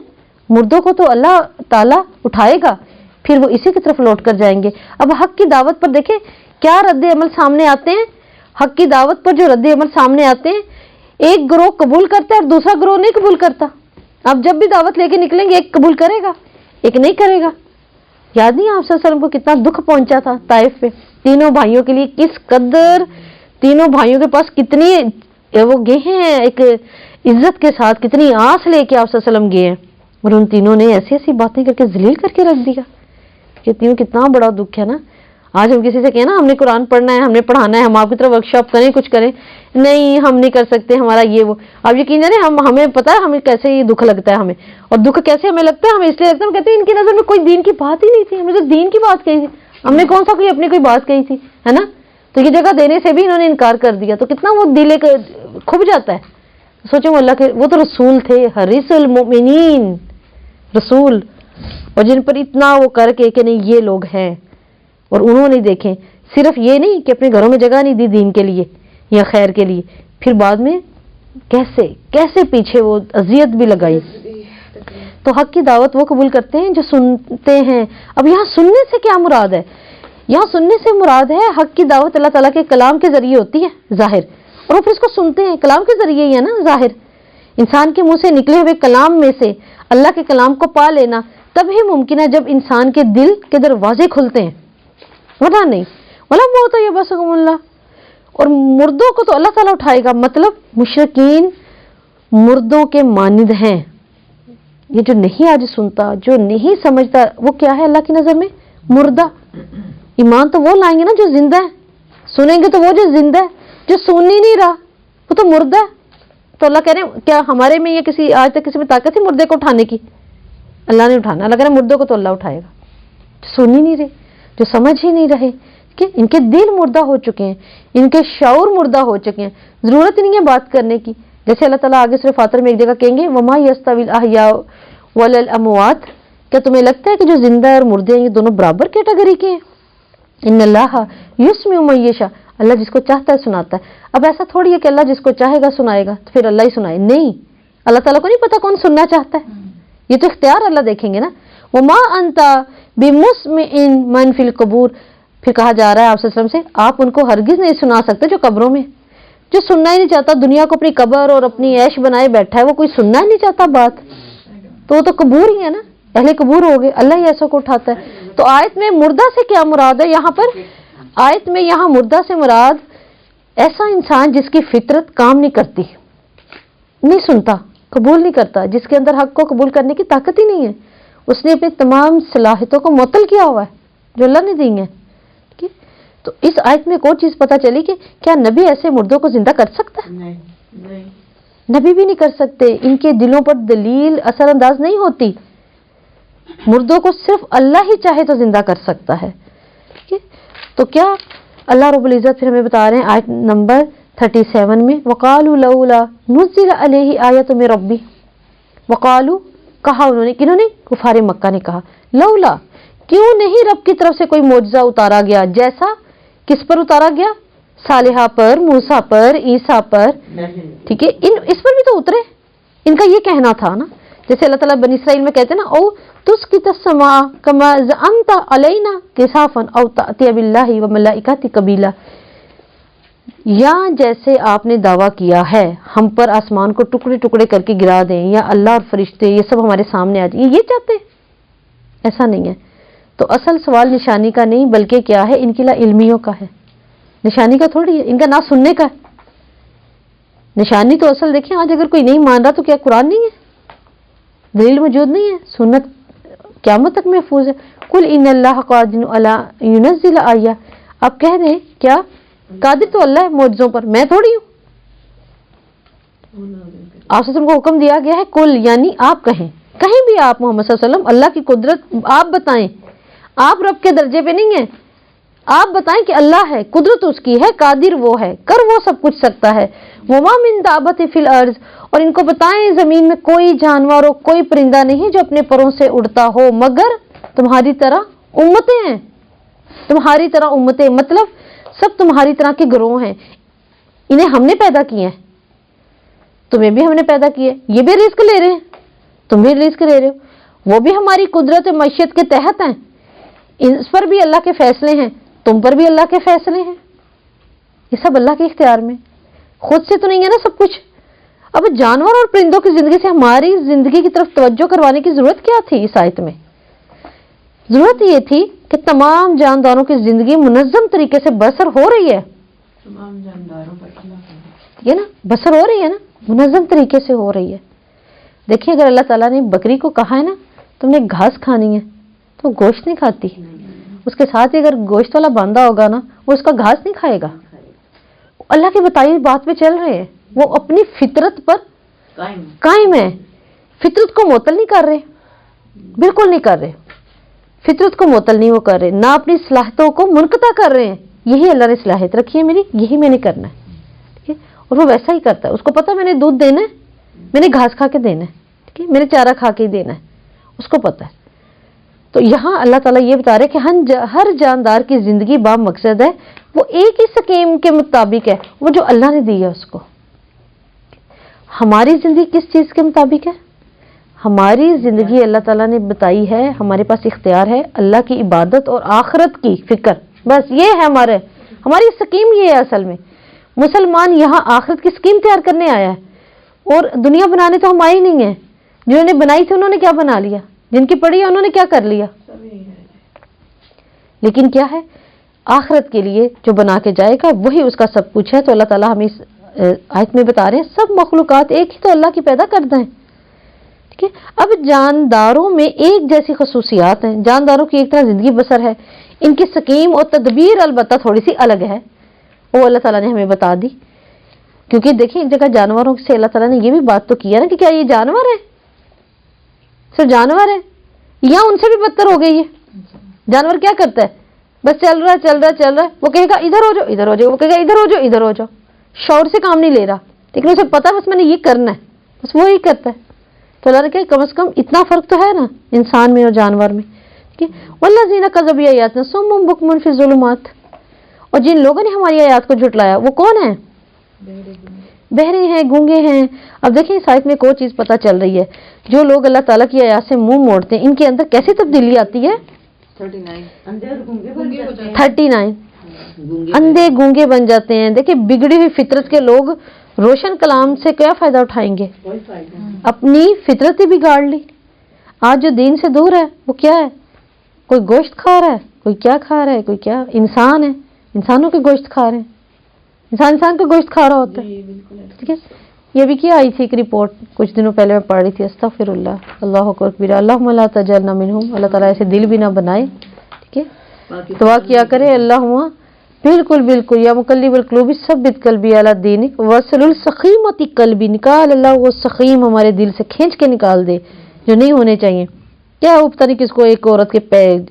مردوں کو تو اللہ تعالیٰ اٹھائے گا، پھر وہ اسی کی طرف لوٹ کر جائیں گے. اب حق کی دعوت پر دیکھیں کیا رد عمل سامنے آتے ہیں. حق کی دعوت پر جو رد عمل سامنے آتے ہیں، ایک گروہ قبول کرتا ہے اور دوسرا گروہ نہیں قبول کرتا. اب جب بھی دعوت لے کے نکلیں گے ایک قبول کرے گا ایک نہیں کرے گا. یاد نہیں آپ صلی اللہ علیہ وسلم کو کتنا دکھ پہنچا تھا طائف پہ، تینوں بھائیوں کے لیے کس قدر تینوں بھائیوں کے پاس کتنی وہ گئے ہیں ایک عزت کے ساتھ، کتنی آس لے کے آپ صلی اللہ علیہ وسلم گئے ہیں، اور ان تینوں نے ایسی ایسی باتیں کر کے ذلیل کر کے رکھ دیا. کہ تینوں کتنا بڑا دکھ ہے نا. آج ہم کسی سے کہیں نا ہم نے قرآن پڑھنا ہے، ہم نے پڑھانا ہے، ہم آپ کی طرف ورکشاپ کریں، کچھ کریں، نہیں ہم نہیں کر سکتے، ہمارا یہ وہ. آپ یقین جانے ہمیں پتا ہے ہمیں کیسے یہ دکھ لگتا ہے ہمیں، اور دکھ کیسے ہمیں لگتا ہے، ہمیں اس لیے لگتا ہے ہم کہتے ہیں ان کی نظر میں کوئی دین کی بات ہی نہیں تھی. ہم نے تو دین کی بات کہی تھی، ہم نے کون سا کوئی اپنی کوئی بات کہی تھی، ہے نا. تو یہ جگہ دینے سے بھی انہوں نے انکار کر دیا، تو کتنا وہ دل کھب جاتا ہے. سوچیں وہ اللہ کے وہ تو رسول تھے، حریص المؤمنین رسول، اور جن پر اتنا وہ کر کے کہ نہیں یہ لوگ ہیں. اور انہوں نے دیکھیں صرف یہ نہیں کہ اپنے گھروں میں جگہ نہیں دی دین کے لیے یا خیر کے لیے، پھر بعد میں کیسے کیسے پیچھے وہ اذیت بھی لگائی. تو حق کی دعوت وہ قبول کرتے ہیں جو سنتے ہیں. اب یہاں سننے سے کیا مراد ہے؟ یہاں سننے سے مراد ہے حق کی دعوت اللہ تعالیٰ کے کلام کے ذریعے ہوتی ہے ظاہر، اور وہ پھر اس کو سنتے ہیں کلام کے ذریعے ہی ہے نا ظاہر. انسان کے منہ سے نکلے ہوئے کلام میں سے اللہ کے کلام کو پا لینا تب ہی ممکن ہے جب انسان کے دل کے دروازے کھلتے ہیں، ورنہ نہیں. ولا موت یہ بس اللہ. اور مردوں کو تو اللہ تعالیٰ اٹھائے گا، مطلب مشرکین مردوں کے مانند ہیں. یہ جو نہیں آج سنتا، جو نہیں سمجھتا، وہ کیا ہے اللہ کی نظر میں؟ مردہ. ایمان تو وہ لائیں گے نا جو زندہ ہے، سنیں گے تو وہ جو زندہ ہے، جو سن ہی نہیں رہا وہ تو مردہ ہے. تو اللہ کہہ رہے ہیں کیا ہمارے میں یہ کسی آج تک کسی میں طاقت تھی مردے کو اٹھانے کی؟ اللہ نے اٹھانا. اللہ کہہ رہے ہیں مردوں کو تو اللہ اٹھائے گا، جو سن ہی نہیں رہے، جو سمجھ ہی نہیں رہے، کہ ان کے دل مردہ ہو چکے ہیں، ان کے شعور مردہ ہو چکے ہیں. ضرورت نہیں ہے بات کرنے کی. جیسے اللہ تعالیٰ آگے سورہ فاطر میں ایک جگہ کہیں گے وما یستوی الاحیاء والاموات، کیا تمہیں لگتا ہے کہ جو زندہ اور مردے ہیں یہ دونوں برابر کیٹیگری کے ہیں؟ ان اللہ یسمع من یشاء، اللہ جس کو چاہتا ہے سناتا ہے. اب ایسا تھوڑی ہے کہ اللہ جس کو چاہے گا سنائے گا تو پھر اللہ ہی سنائے، نہیں. اللہ تعالیٰ کو نہیں پتا کون سننا چاہتا ہے، یہ تو اختیار اللہ دیکھیں گے نا. وما انت بمسمع من فی القبور، پھر کہا جا رہا ہے آپ صلی اللہ علیہ وسلم سے آپ ان کو ہرگز نہیں سنا سکتے جو قبروں میں، جو سننا ہی نہیں چاہتا، دنیا کو اپنی قبر اور اپنی عیش بنائے بیٹھا ہے، وہ کوئی سننا ہی نہیں چاہتا بات، تو وہ تو قبور ہی ہے نا، اہل قبور ہو گئے. اللہ ہی ایسا کو اٹھاتا ہے. تو آیت میں مردہ سے کیا مراد ہے یہاں پر؟ آیت میں یہاں مردہ سے مراد ایسا انسان جس کی فطرت کام نہیں کرتی، نہیں سنتا، قبول نہیں کرتا، جس کے اندر حق کو قبول کرنے کی طاقت ہی نہیں ہے. اس نے اپنی تمام صلاحیتوں کو معطل کیا ہوا ہے جو اللہ نے دی ہیں. تو اس آیت میں ایک اور چیز پتہ چلی کہ کیا نبی ایسے مردوں کو زندہ کر سکتا ہے؟ نبی بھی نہیں کر سکتے، ان کے دلوں پر دلیل اثر انداز نہیں ہوتی. مردوں کو صرف اللہ ہی چاہے تو زندہ کر سکتا ہے. ٹھیک ہے، تو کیا اللہ رب العزت پھر ہمیں بتا رہے ہیں آیت نمبر 37 میں، وَقَالُوا لَوْلَا نُزِّلَ عَلَيْهِ آیَةٌ مِّن رَبِّهِ. وقالو کہا انہوں نے، کنہوں نے؟ کفار مکہ نے کہا، لولا کیوں نہیں رب کی طرف سے کوئی معجزہ اتارا گیا، جیسا کس پر اتارا گیا؟ صالحہ پر، موسیٰ پر، عیسیٰ پر. ٹھیک ہے، اس پر بھی تو اترے. ان کا یہ کہنا تھا نا، جیسے اللہ تعالیٰ بنی اسرائیل میں کہتے ہیں نا، او تسقط السماء کما زعمت علینا کسافا او تأتی باللہ وملائکتہ قبیلا. یا جیسے آپ نے دعویٰ کیا ہے ہم پر آسمان کو ٹکڑے ٹکڑے کر کے گرا دیں، یا اللہ اور فرشتے یہ سب ہمارے سامنے آ جائیں، یہ چاہتے ہیں؟ ایسا نہیں ہے. تو اصل سوال نشانی کا نہیں بلکہ کیا ہے؟ ان کی لا علمیوں کا ہے، نشانی کا تھوڑی ہے، ان کا نہ سننے کا ہے. نشانی تو اصل دیکھیں، آج اگر کوئی نہیں مان رہا تو کیا قرآن نہیں ہے؟ دلیل موجود نہیں ہے؟ سنت قیامت تک محفوظ ہے. قل ان اللہ قادر علی ینزل آیہ. آپ کہہ دیں کیا قادر تو اللہ ہے معجزوں پر، میں تھوڑی ہوں. آپ سے کو حکم دیا گیا ہے کل، یعنی آپ کہیں، کہیں بھی آپ محمد صلی اللہ علیہ وسلم اللہ کی قدرت آپ بتائیں. آپ رب کے درجے پہ نہیں ہیں، آپ بتائیں کہ اللہ ہے، قدرت اس کی ہے، قادر وہ ہے، کر وہ سب کچھ سکتا ہے. وما من دابۃ فی الارض، اور ان کو بتائیں زمین میں کوئی جانور ہو، کوئی پرندہ نہیں جو اپنے پروں سے اڑتا ہو، مگر تمہاری طرح امتیں ہیں. تمہاری طرح امتیں مطلب سب تمہاری طرح کے گروہ ہیں. انہیں ہم نے پیدا کیے ہیں، تمہیں بھی ہم نے پیدا کیے، یہ بھی رزق لے رہے ہیں، تم بھی رزق لے رہے ہو، وہ بھی ہماری قدرت و معیشت کے تحت ہیں. اس پر بھی اللہ کے فیصلے ہیں، تم پر بھی اللہ کے فیصلے ہیں. یہ سب اللہ کے اختیار میں، خود سے تو نہیں ہے نا سب کچھ. اب جانور اور پرندوں کی زندگی سے ہماری زندگی کی طرف توجہ کروانے کی ضرورت کیا تھی؟ اس آیت میں ضرورت یہ تھی کہ تمام جانداروں کی زندگی منظم طریقے سے بسر ہو رہی ہے. تمام جانداروں پر یہ نا بسر ہو رہی ہے نا، منظم طریقے سے ہو رہی ہے. دیکھیں اگر اللہ تعالیٰ نے بکری کو کہا ہے نا تم نے گھاس کھانی ہے تو گوشت نہیں کھاتی، اس کے ساتھ ہی اگر گوشت والا باندھا ہوگا نا وہ اس کا گھاس نہیں کھائے گا. اللہ کی بتائی بات پہ چل رہے ہیں، وہ اپنی فطرت پر قائم ہے، فطرت کو معطل نہیں کر رہے، بالکل نہیں کر رہے. فطرت کو معطل نہیں وہ کر رہے، نہ اپنی صلاحیتوں کو منقطع کر رہے ہیں. یہی اللہ نے صلاحیت رکھی ہے میری، یہی میں نے کرنا ہے. ٹھیک ہے، اور وہ ویسا ہی کرتا ہے. اس کو پتا میں نے دودھ دینا ہے، میں نے گھاس کھا کے دینا ہے، ٹھیک ہے، میں نے چارہ کھا کے ہی دینا ہے، اس کو پتا ہے. تو یہاں اللہ تعالیٰ یہ بتا رہے کہ ہر جاندار کی زندگی با مقصد ہے، وہ ایک ہی سکیم کے مطابق ہے، وہ جو اللہ نے دی ہے اس کو. ہماری زندگی کس چیز کے مطابق ہے؟ ہماری زندگی اللہ تعالیٰ نے بتائی ہے، ہمارے پاس اختیار ہے اللہ کی عبادت اور آخرت کی فکر، بس یہ ہے ہماری سکیم. یہ ہے اصل میں مسلمان یہاں آخرت کی سکیم تیار کرنے آیا ہے، اور دنیا بنانے تو ہم آئے نہیں ہیں. جنہوں نے بنائی تھی انہوں نے کیا بنا لیا، جن کی پڑھی ہے انہوں نے کیا کر لیا. لیکن کیا ہے آخرت کے لیے جو بنا کے جائے گا وہی اس کا سب کچھ ہے. تو اللہ تعالیٰ ہمیں اس آیت میں بتا رہے ہیں سب مخلوقات ایک ہی تو اللہ کی پیدا کرتے ہیں. ٹھیک ہے، اب جانداروں میں ایک جیسی خصوصیات ہیں، جانداروں کی ایک طرح زندگی بسر ہے، ان کی سکیم اور تدبیر البتہ تھوڑی سی الگ ہے، وہ اللہ تعالیٰ نے ہمیں بتا دی. کیونکہ دیکھیں ایک جگہ جانوروں سے اللہ تعالیٰ نے یہ بھی بات تو کیا نا کہ کیا یہ جانور ہے، صرف جانور ہے یا ان سے بھی بدتر ہو گئی ہے. جانور کیا کرتا ہے، بس چل رہا ہے، وہ کہے گا ادھر ہو جاؤ، وہ کہے گا ادھر ہو جاؤ، شعور سے کام نہیں لے رہا، لیکن اسے پتا بس میں نے یہ کرنا ہے، بس وہی کرتا ہے. تو اللہ نے کہا کم از کم اتنا فرق تو ہے نا انسان میں اور جانور میں. والذین کذبوا بآیاتنا صم بکم فی الظلمات، اور جن لوگوں نے ہماری آیات کو جھٹلایا وہ کون ہیں؟ بہرے ہیں، گونگے ہیں. اب دیکھیں اس آیت میں ایک اور چیز پتہ چل رہی ہے، جو لوگ اللہ تعالیٰ کی آیات سے منہ موڑتے ہیں ان کے اندر کیسی تبدیلی آتی ہے. 39 اندھے گونگے بن جاتے ہیں. دیکھیں بگڑی ہوئی فطرت کے لوگ روشن کلام سے کیا فائدہ اٹھائیں گے؟ اپنی فطرت ہی بگاڑ لی. آج جو دین سے دور ہے وہ کیا ہے؟ کوئی گوشت کھا رہا ہے، کوئی کیا کھا رہا ہے، کوئی کیا انسان ہے، انسانوں کے گوشت کھا رہے ہیں، انسان کا گوشت کھا رہا ہوتا ہے. ٹھیک ہے، یہ بھی کیا آئی تھی ایک رپورٹ کچھ دنوں پہلے میں پڑھ رہی تھی. استغفر اللہ، اللہ اکبر، اللہم لا تجعلنا منہم. اللہ تعالیٰ ایسے دل بھی نہ بنائے. ٹھیک ہے، دعا کیا کرے اللہم بالکل بالکل، یا مقلب القلوب ثبت قلبی علی دینک وصل السخیمۃ قلبی، نکال اللہ وہ سخیم ہمارے دل سے کھینچ کے نکال دے جو نہیں ہونے چاہیے. کیا وہ پتہ نہیں کس کو ایک عورت کے پیگ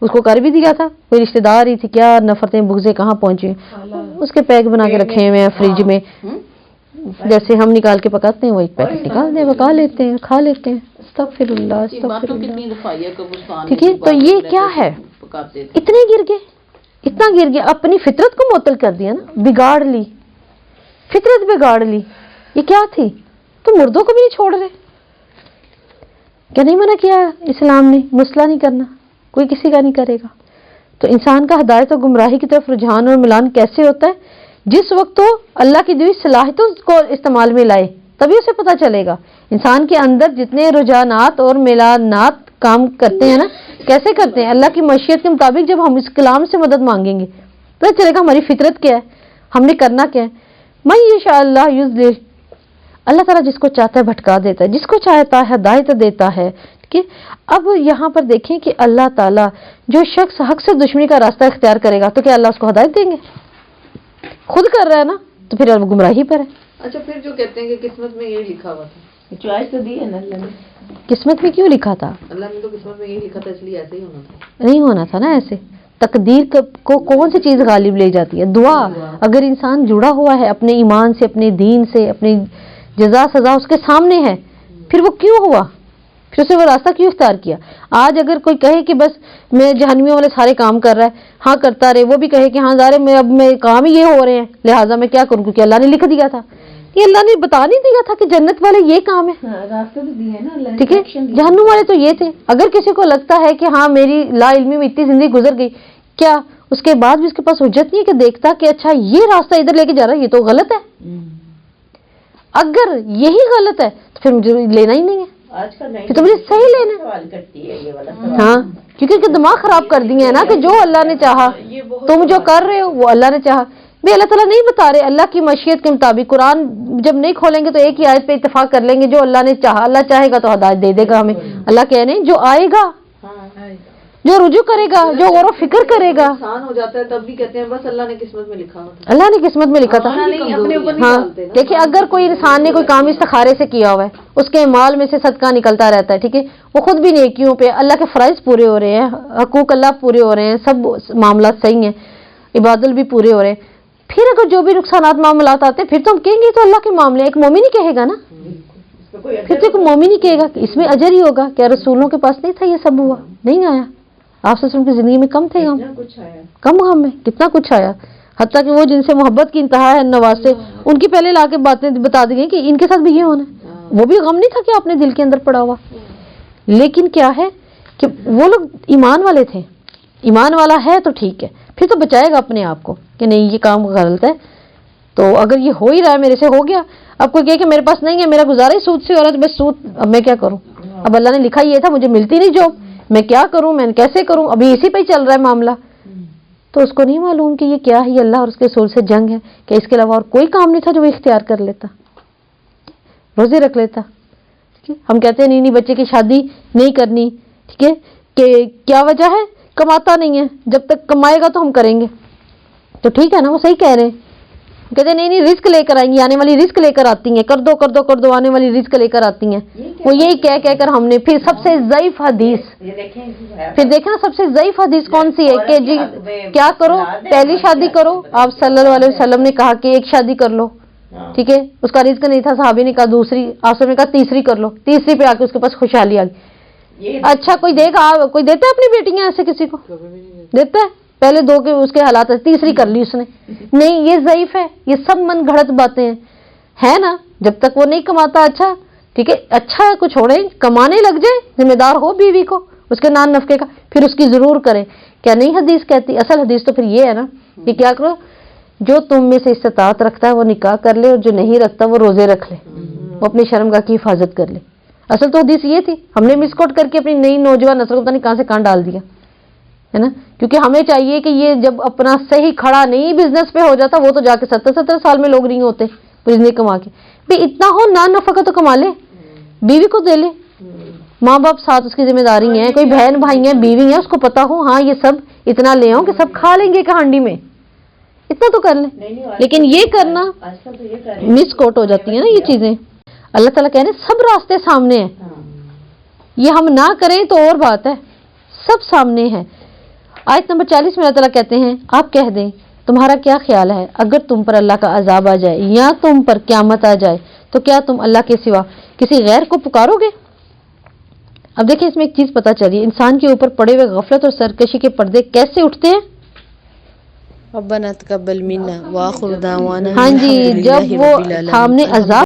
اس کو کر بھی دیا تھا، کوئی رشتہ دار ہی تھی، کیا نفرتیں بغضیں کہاں پہنچی، اس کے پیگ بنا کے رکھے ہوئے ہیں فریج میں، جیسے ہم نکال کے پکاتے ہیں وہ ایک پیکٹ نکال دیں، پکا لیتے ہیں، کھا لیتے ہیں. استغفر اللہ استغفر اللہ. ٹھیک ہے، تو یہ کیا ہے، اتنے گر گئے، اتنا گر گیا، اپنی فطرت کو معطل کر دیا نا، بگاڑ لی فطرت، بگاڑ لی. یہ کیا تھی، تو مردوں کو بھی نہیں چھوڑ رہے. کیا نہیں منع کیا اسلام نے، مسئلہ نہیں کرنا، کوئی کسی کا نہیں کرے گا. تو انسان کا ہدایت اور گمراہی کی طرف رجحان اور ملان کیسے ہوتا ہے، جس وقت تو اللہ کی دی صلاحیتوں کو استعمال میں لائے تبھی اسے پتہ چلے گا. انسان کے اندر جتنے رجحانات اور میلانات کام کرتے ہیں نا، کیسے کرتے ہیں، اللہ کی مشیت کے مطابق جب ہم اس کلام سے مدد مانگیں گے پتہ چلے گا ہماری فطرت کیا ہے، ہم نے کرنا کیا ہے. میں یشاء اللہ یضلل، اللہ تعالیٰ جس کو چاہتا ہے بھٹکا دیتا ہے، جس کو چاہتا ہے ہدایت دیتا ہے. ٹھیک ہے، اب یہاں پر دیکھیں کہ اللہ تعالیٰ جو شخص حق سے دشمنی کا راستہ اختیار کرے گا تو کیا اللہ اس کو ہدایت دیں گے؟ خود کر رہا ہے نا، تو پھر اب گمراہی پر ہے. اچھا پھر جو کہتے ہیں کہ قسمت میں یہ لکھا ہوا تھا، چوائس تو دی ہے نا اللہ نے، قسمت میں کیوں لکھا تھا؟ اللہ نے تو قسمت میں یہ لکھا تھا، اس لیے ایسے ہی ہونا تھا. نہیں ہونا تھا نا ایسے. تقدیر کو کون سی چیز غالب لے جاتی ہے؟ دعا. اگر انسان جڑا ہوا ہے اپنے ایمان سے، اپنے دین سے، اپنی جزا سزا اس کے سامنے ہے، پھر وہ کیوں ہوا، پھر اسے وہ راستہ کیوں اختیار کیا؟ آج اگر کوئی کہے کہ بس میں جہنمیوں والے سارے کام کر رہا ہے، ہاں کرتا رہے، وہ بھی کہے کہ ہاں ظاہر میں اب میں کام ہی یہ ہو رہے ہیں لہٰذا میں کیا کروں، کیونکہ اللہ نے لکھ دیا تھا. یہ اللہ نے بتا نہیں دیا تھا کہ جنت والے یہ کام ہے، راستہ تو دیا ہے نا اللہ نے. ٹھیک ہے، جہنم والے تو یہ تھے. اگر کسی کو لگتا ہے کہ ہاں میری لا علمی میں اتنی زندگی گزر گئی، کیا اس کے بعد بھی اس کے پاس حجت نہیں ہے کہ دیکھتا کہ اچھا یہ راستہ ادھر لے کے جا رہا ہے، یہ تو غلط ہے. اگر یہی غلط ہے تو پھر مجھے لینا ہی نہیں ہے، پھر تو مجھے صحیح لینا ہے. ہاں، کیونکہ دماغ خراب کر دیے ہیں نا کہ جو اللہ نے چاہا تم جو کر رہے ہو وہ اللہ نے چاہا. بھی اللہ تعالیٰ نہیں بتا رہے، اللہ کی مشیت کے مطابق قرآن جب نہیں کھولیں گے تو ایک ہی آیت پہ اتفاق کر لیں گے، جو اللہ نے چاہا، اللہ چاہے گا تو ہدایت دے دے گا ہمیں. اللہ کہہ رہے ہیں جو آئے گا، جو رجوع کرے گا، جو غور و فکر کرے گا. آسان ہو جاتا ہے تب بھی کہتے ہیں بس اللہ نے قسمت میں لکھا ہوا تھا. اللہ نے قسمت میں لکھا تھا. ہاں دیکھیں، اگر کوئی انسان نے کوئی کام استخارے سے کیا ہوا ہے، اس کے مال میں سے صدقہ نکلتا رہتا ہے، ٹھیک ہے، وہ خود بھی نیکیوں پہ، اللہ کے فرائض پورے ہو رہے ہیں، حقوق اللہ پورے ہو رہے ہیں، سب معاملات صحیح ہیں، عبادت بھی پورے ہو رہے ہیں، پھر اگر جو بھی نقصانات معاملات آتے ہیں پھر تو ہم کہیں گے تو اللہ کے معاملے. ایک مومن ہی کہے گا نا، پھر تو ایک مومن ہی کہے گا کہ اس میں اجر ہی ہوگا. کیا رسولوں کے پاس نہیں تھا یہ سب ہوا؟ نہیں آیا. آپ صلی اللہ علیہ وسلم کی زندگی میں کم تھے غم، کم غم میں کتنا کچھ آیا. حتیٰ کہ وہ جن سے محبت کی انتہا ہے نواسے، ان کی پہلے لا کے باتیں بتا دی گئی کہ ان کے ساتھ بھی یہ ہونا ہے. وہ بھی غم نہیں تھا کہ اپنے دل کے اندر پڑا ہوا. لیکن کیا ہے کہ وہ لوگ ایمان والے تھے. ایمان والا ہے تو ٹھیک ہے، پھر تو بچائے گا اپنے آپ کو کہ نہیں یہ کام غلط ہے. تو اگر یہ ہو ہی رہا ہے، میرے سے ہو گیا، اب کوئی کہے کہ میرے پاس نہیں ہے، میرا گزارا ہی سود سے ہو رہا ہے، تو بس سود، اب میں کیا کروں، اب اللہ نے لکھا یہ تھا مجھے ملتی نہیں جاب، میں کیا کروں، میں کیسے کروں، ابھی اسی پہ ہی چل رہا ہے معاملہ. تو اس کو نہیں معلوم کہ یہ کیا ہے، یہ اللہ اور اس کے رسول سے جنگ ہے، کہ اس کے علاوہ اور کوئی کام نہیں تھا جو وہ اختیار کر لیتا، روزے رکھ لیتا. ٹھیک ہے، ہم کہتے ہیں نہیں بچے کی شادی نہیں کرنی، ٹھیک ہے، کہ کیا وجہ ہے، کماتا نہیں ہے، جب تک کمائے گا تو ہم کریں گے. تو ٹھیک ہے نا، وہ صحیح کہہ رہے ہیں. کہتے ہیں نہیں رزق لے کر آئیں گی، آنے والی رزق لے کر آتی ہیں، کر دو کر دو کر دو، آنے والی رزق لے کر آتی ہیں. وہ یہی کہہ کر ہم نے پھر سب سے ضعیف حدیث، پھر دیکھیں سب سے ضعیف حدیث کون سی ہے کہ جی کیا کرو، پہلی شادی کرو. آپ صلی اللہ علیہ وسلم نے کہا کہ ایک شادی کر لو، ٹھیک ہے، اس کا رزق نہیں تھا، صحابی نے کہا دوسری، آپ نے کہا تیسری کر لو، تیسری پہ آ کے اس کے پاس خوشحالی آ گئی. اچھا کوئی دے گا، کوئی دیتا ہے اپنی بیٹیاں ایسے کسی کو دیتا ہے؟ پہلے دو کے اس کے حالات ہے، تیسری کر لی اس نے. نہیں، یہ ضعیف ہے، یہ سب من گھڑت باتیں ہیں، ہے نا. جب تک وہ نہیں کماتا، اچھا ٹھیک ہے، اچھا ہے کچھ چھوڑیں، کمانے لگ جائے، ذمہ دار ہو بیوی کو، اس کے نان نفقے کا، پھر اس کی ضرور کریں. کیا نہیں حدیث کہتی؟ اصل حدیث تو پھر یہ ہے نا کہ کیا کرو، جو تم میں سے استطاعت رکھتا ہے وہ نکاح کر لے، اور جو نہیں رکھتا وہ روزے رکھ لے، وہ اپنی شرمگاہ کی حفاظت کر لے. اصل تو حدیث یہ تھی، ہم نے مس کوٹ کر کے اپنی نئی نوجوان نسل کو پتہ نہیں کہاں سے کہاں ڈال دیا ہے نا. کیونکہ ہمیں چاہیے کہ یہ جب اپنا صحیح کھڑا نہیں بزنس پہ ہو جاتا، وہ تو جا کے 70 سال میں لوگ نہیں ہوتے بزنس کما کے. بھائی اتنا ہو، نان نفقہ تو کما لے، بیوی کو دے لے، ماں باپ ساتھ اس کی ذمہ داری ہیں، کوئی بہن بھائی ہیں، بیوی ہیں، اس کو پتا ہو ہاں یہ سب اتنا لے آؤں کہ سب کھا لیں گے کہ ہانڈی میں. اتنا تو کر لیں. لیکن یہ کرنا مس کوٹ ہو جاتی ہیں نا یہ چیزیں. اللہ تعالیٰ کہہ رہے ہیں سب راستے سامنے ہیں. یہ ہم نہ کریں تو اور بات ہے، سب سامنے ہے. آیت نمبر 40 میں اللہ تعالیٰ کہتے ہیں آپ کہہ دیں تمہارا کیا خیال ہے اگر تم پر اللہ کا عذاب آ جائے یا تم پر قیامت آ جائے تو کیا تم اللہ کے سوا کسی غیر کو پکارو گے؟ اب دیکھیں اس میں ایک چیز پتہ چلی، انسان کے اوپر پڑے ہوئے غفلت اور سرکشی کے پردے کیسے اٹھتے ہیں. ربنا تقبل منا وآخر دعوانا ہاں جی، الحمدللہ جب وہ رب العالمین. سامنے عذاب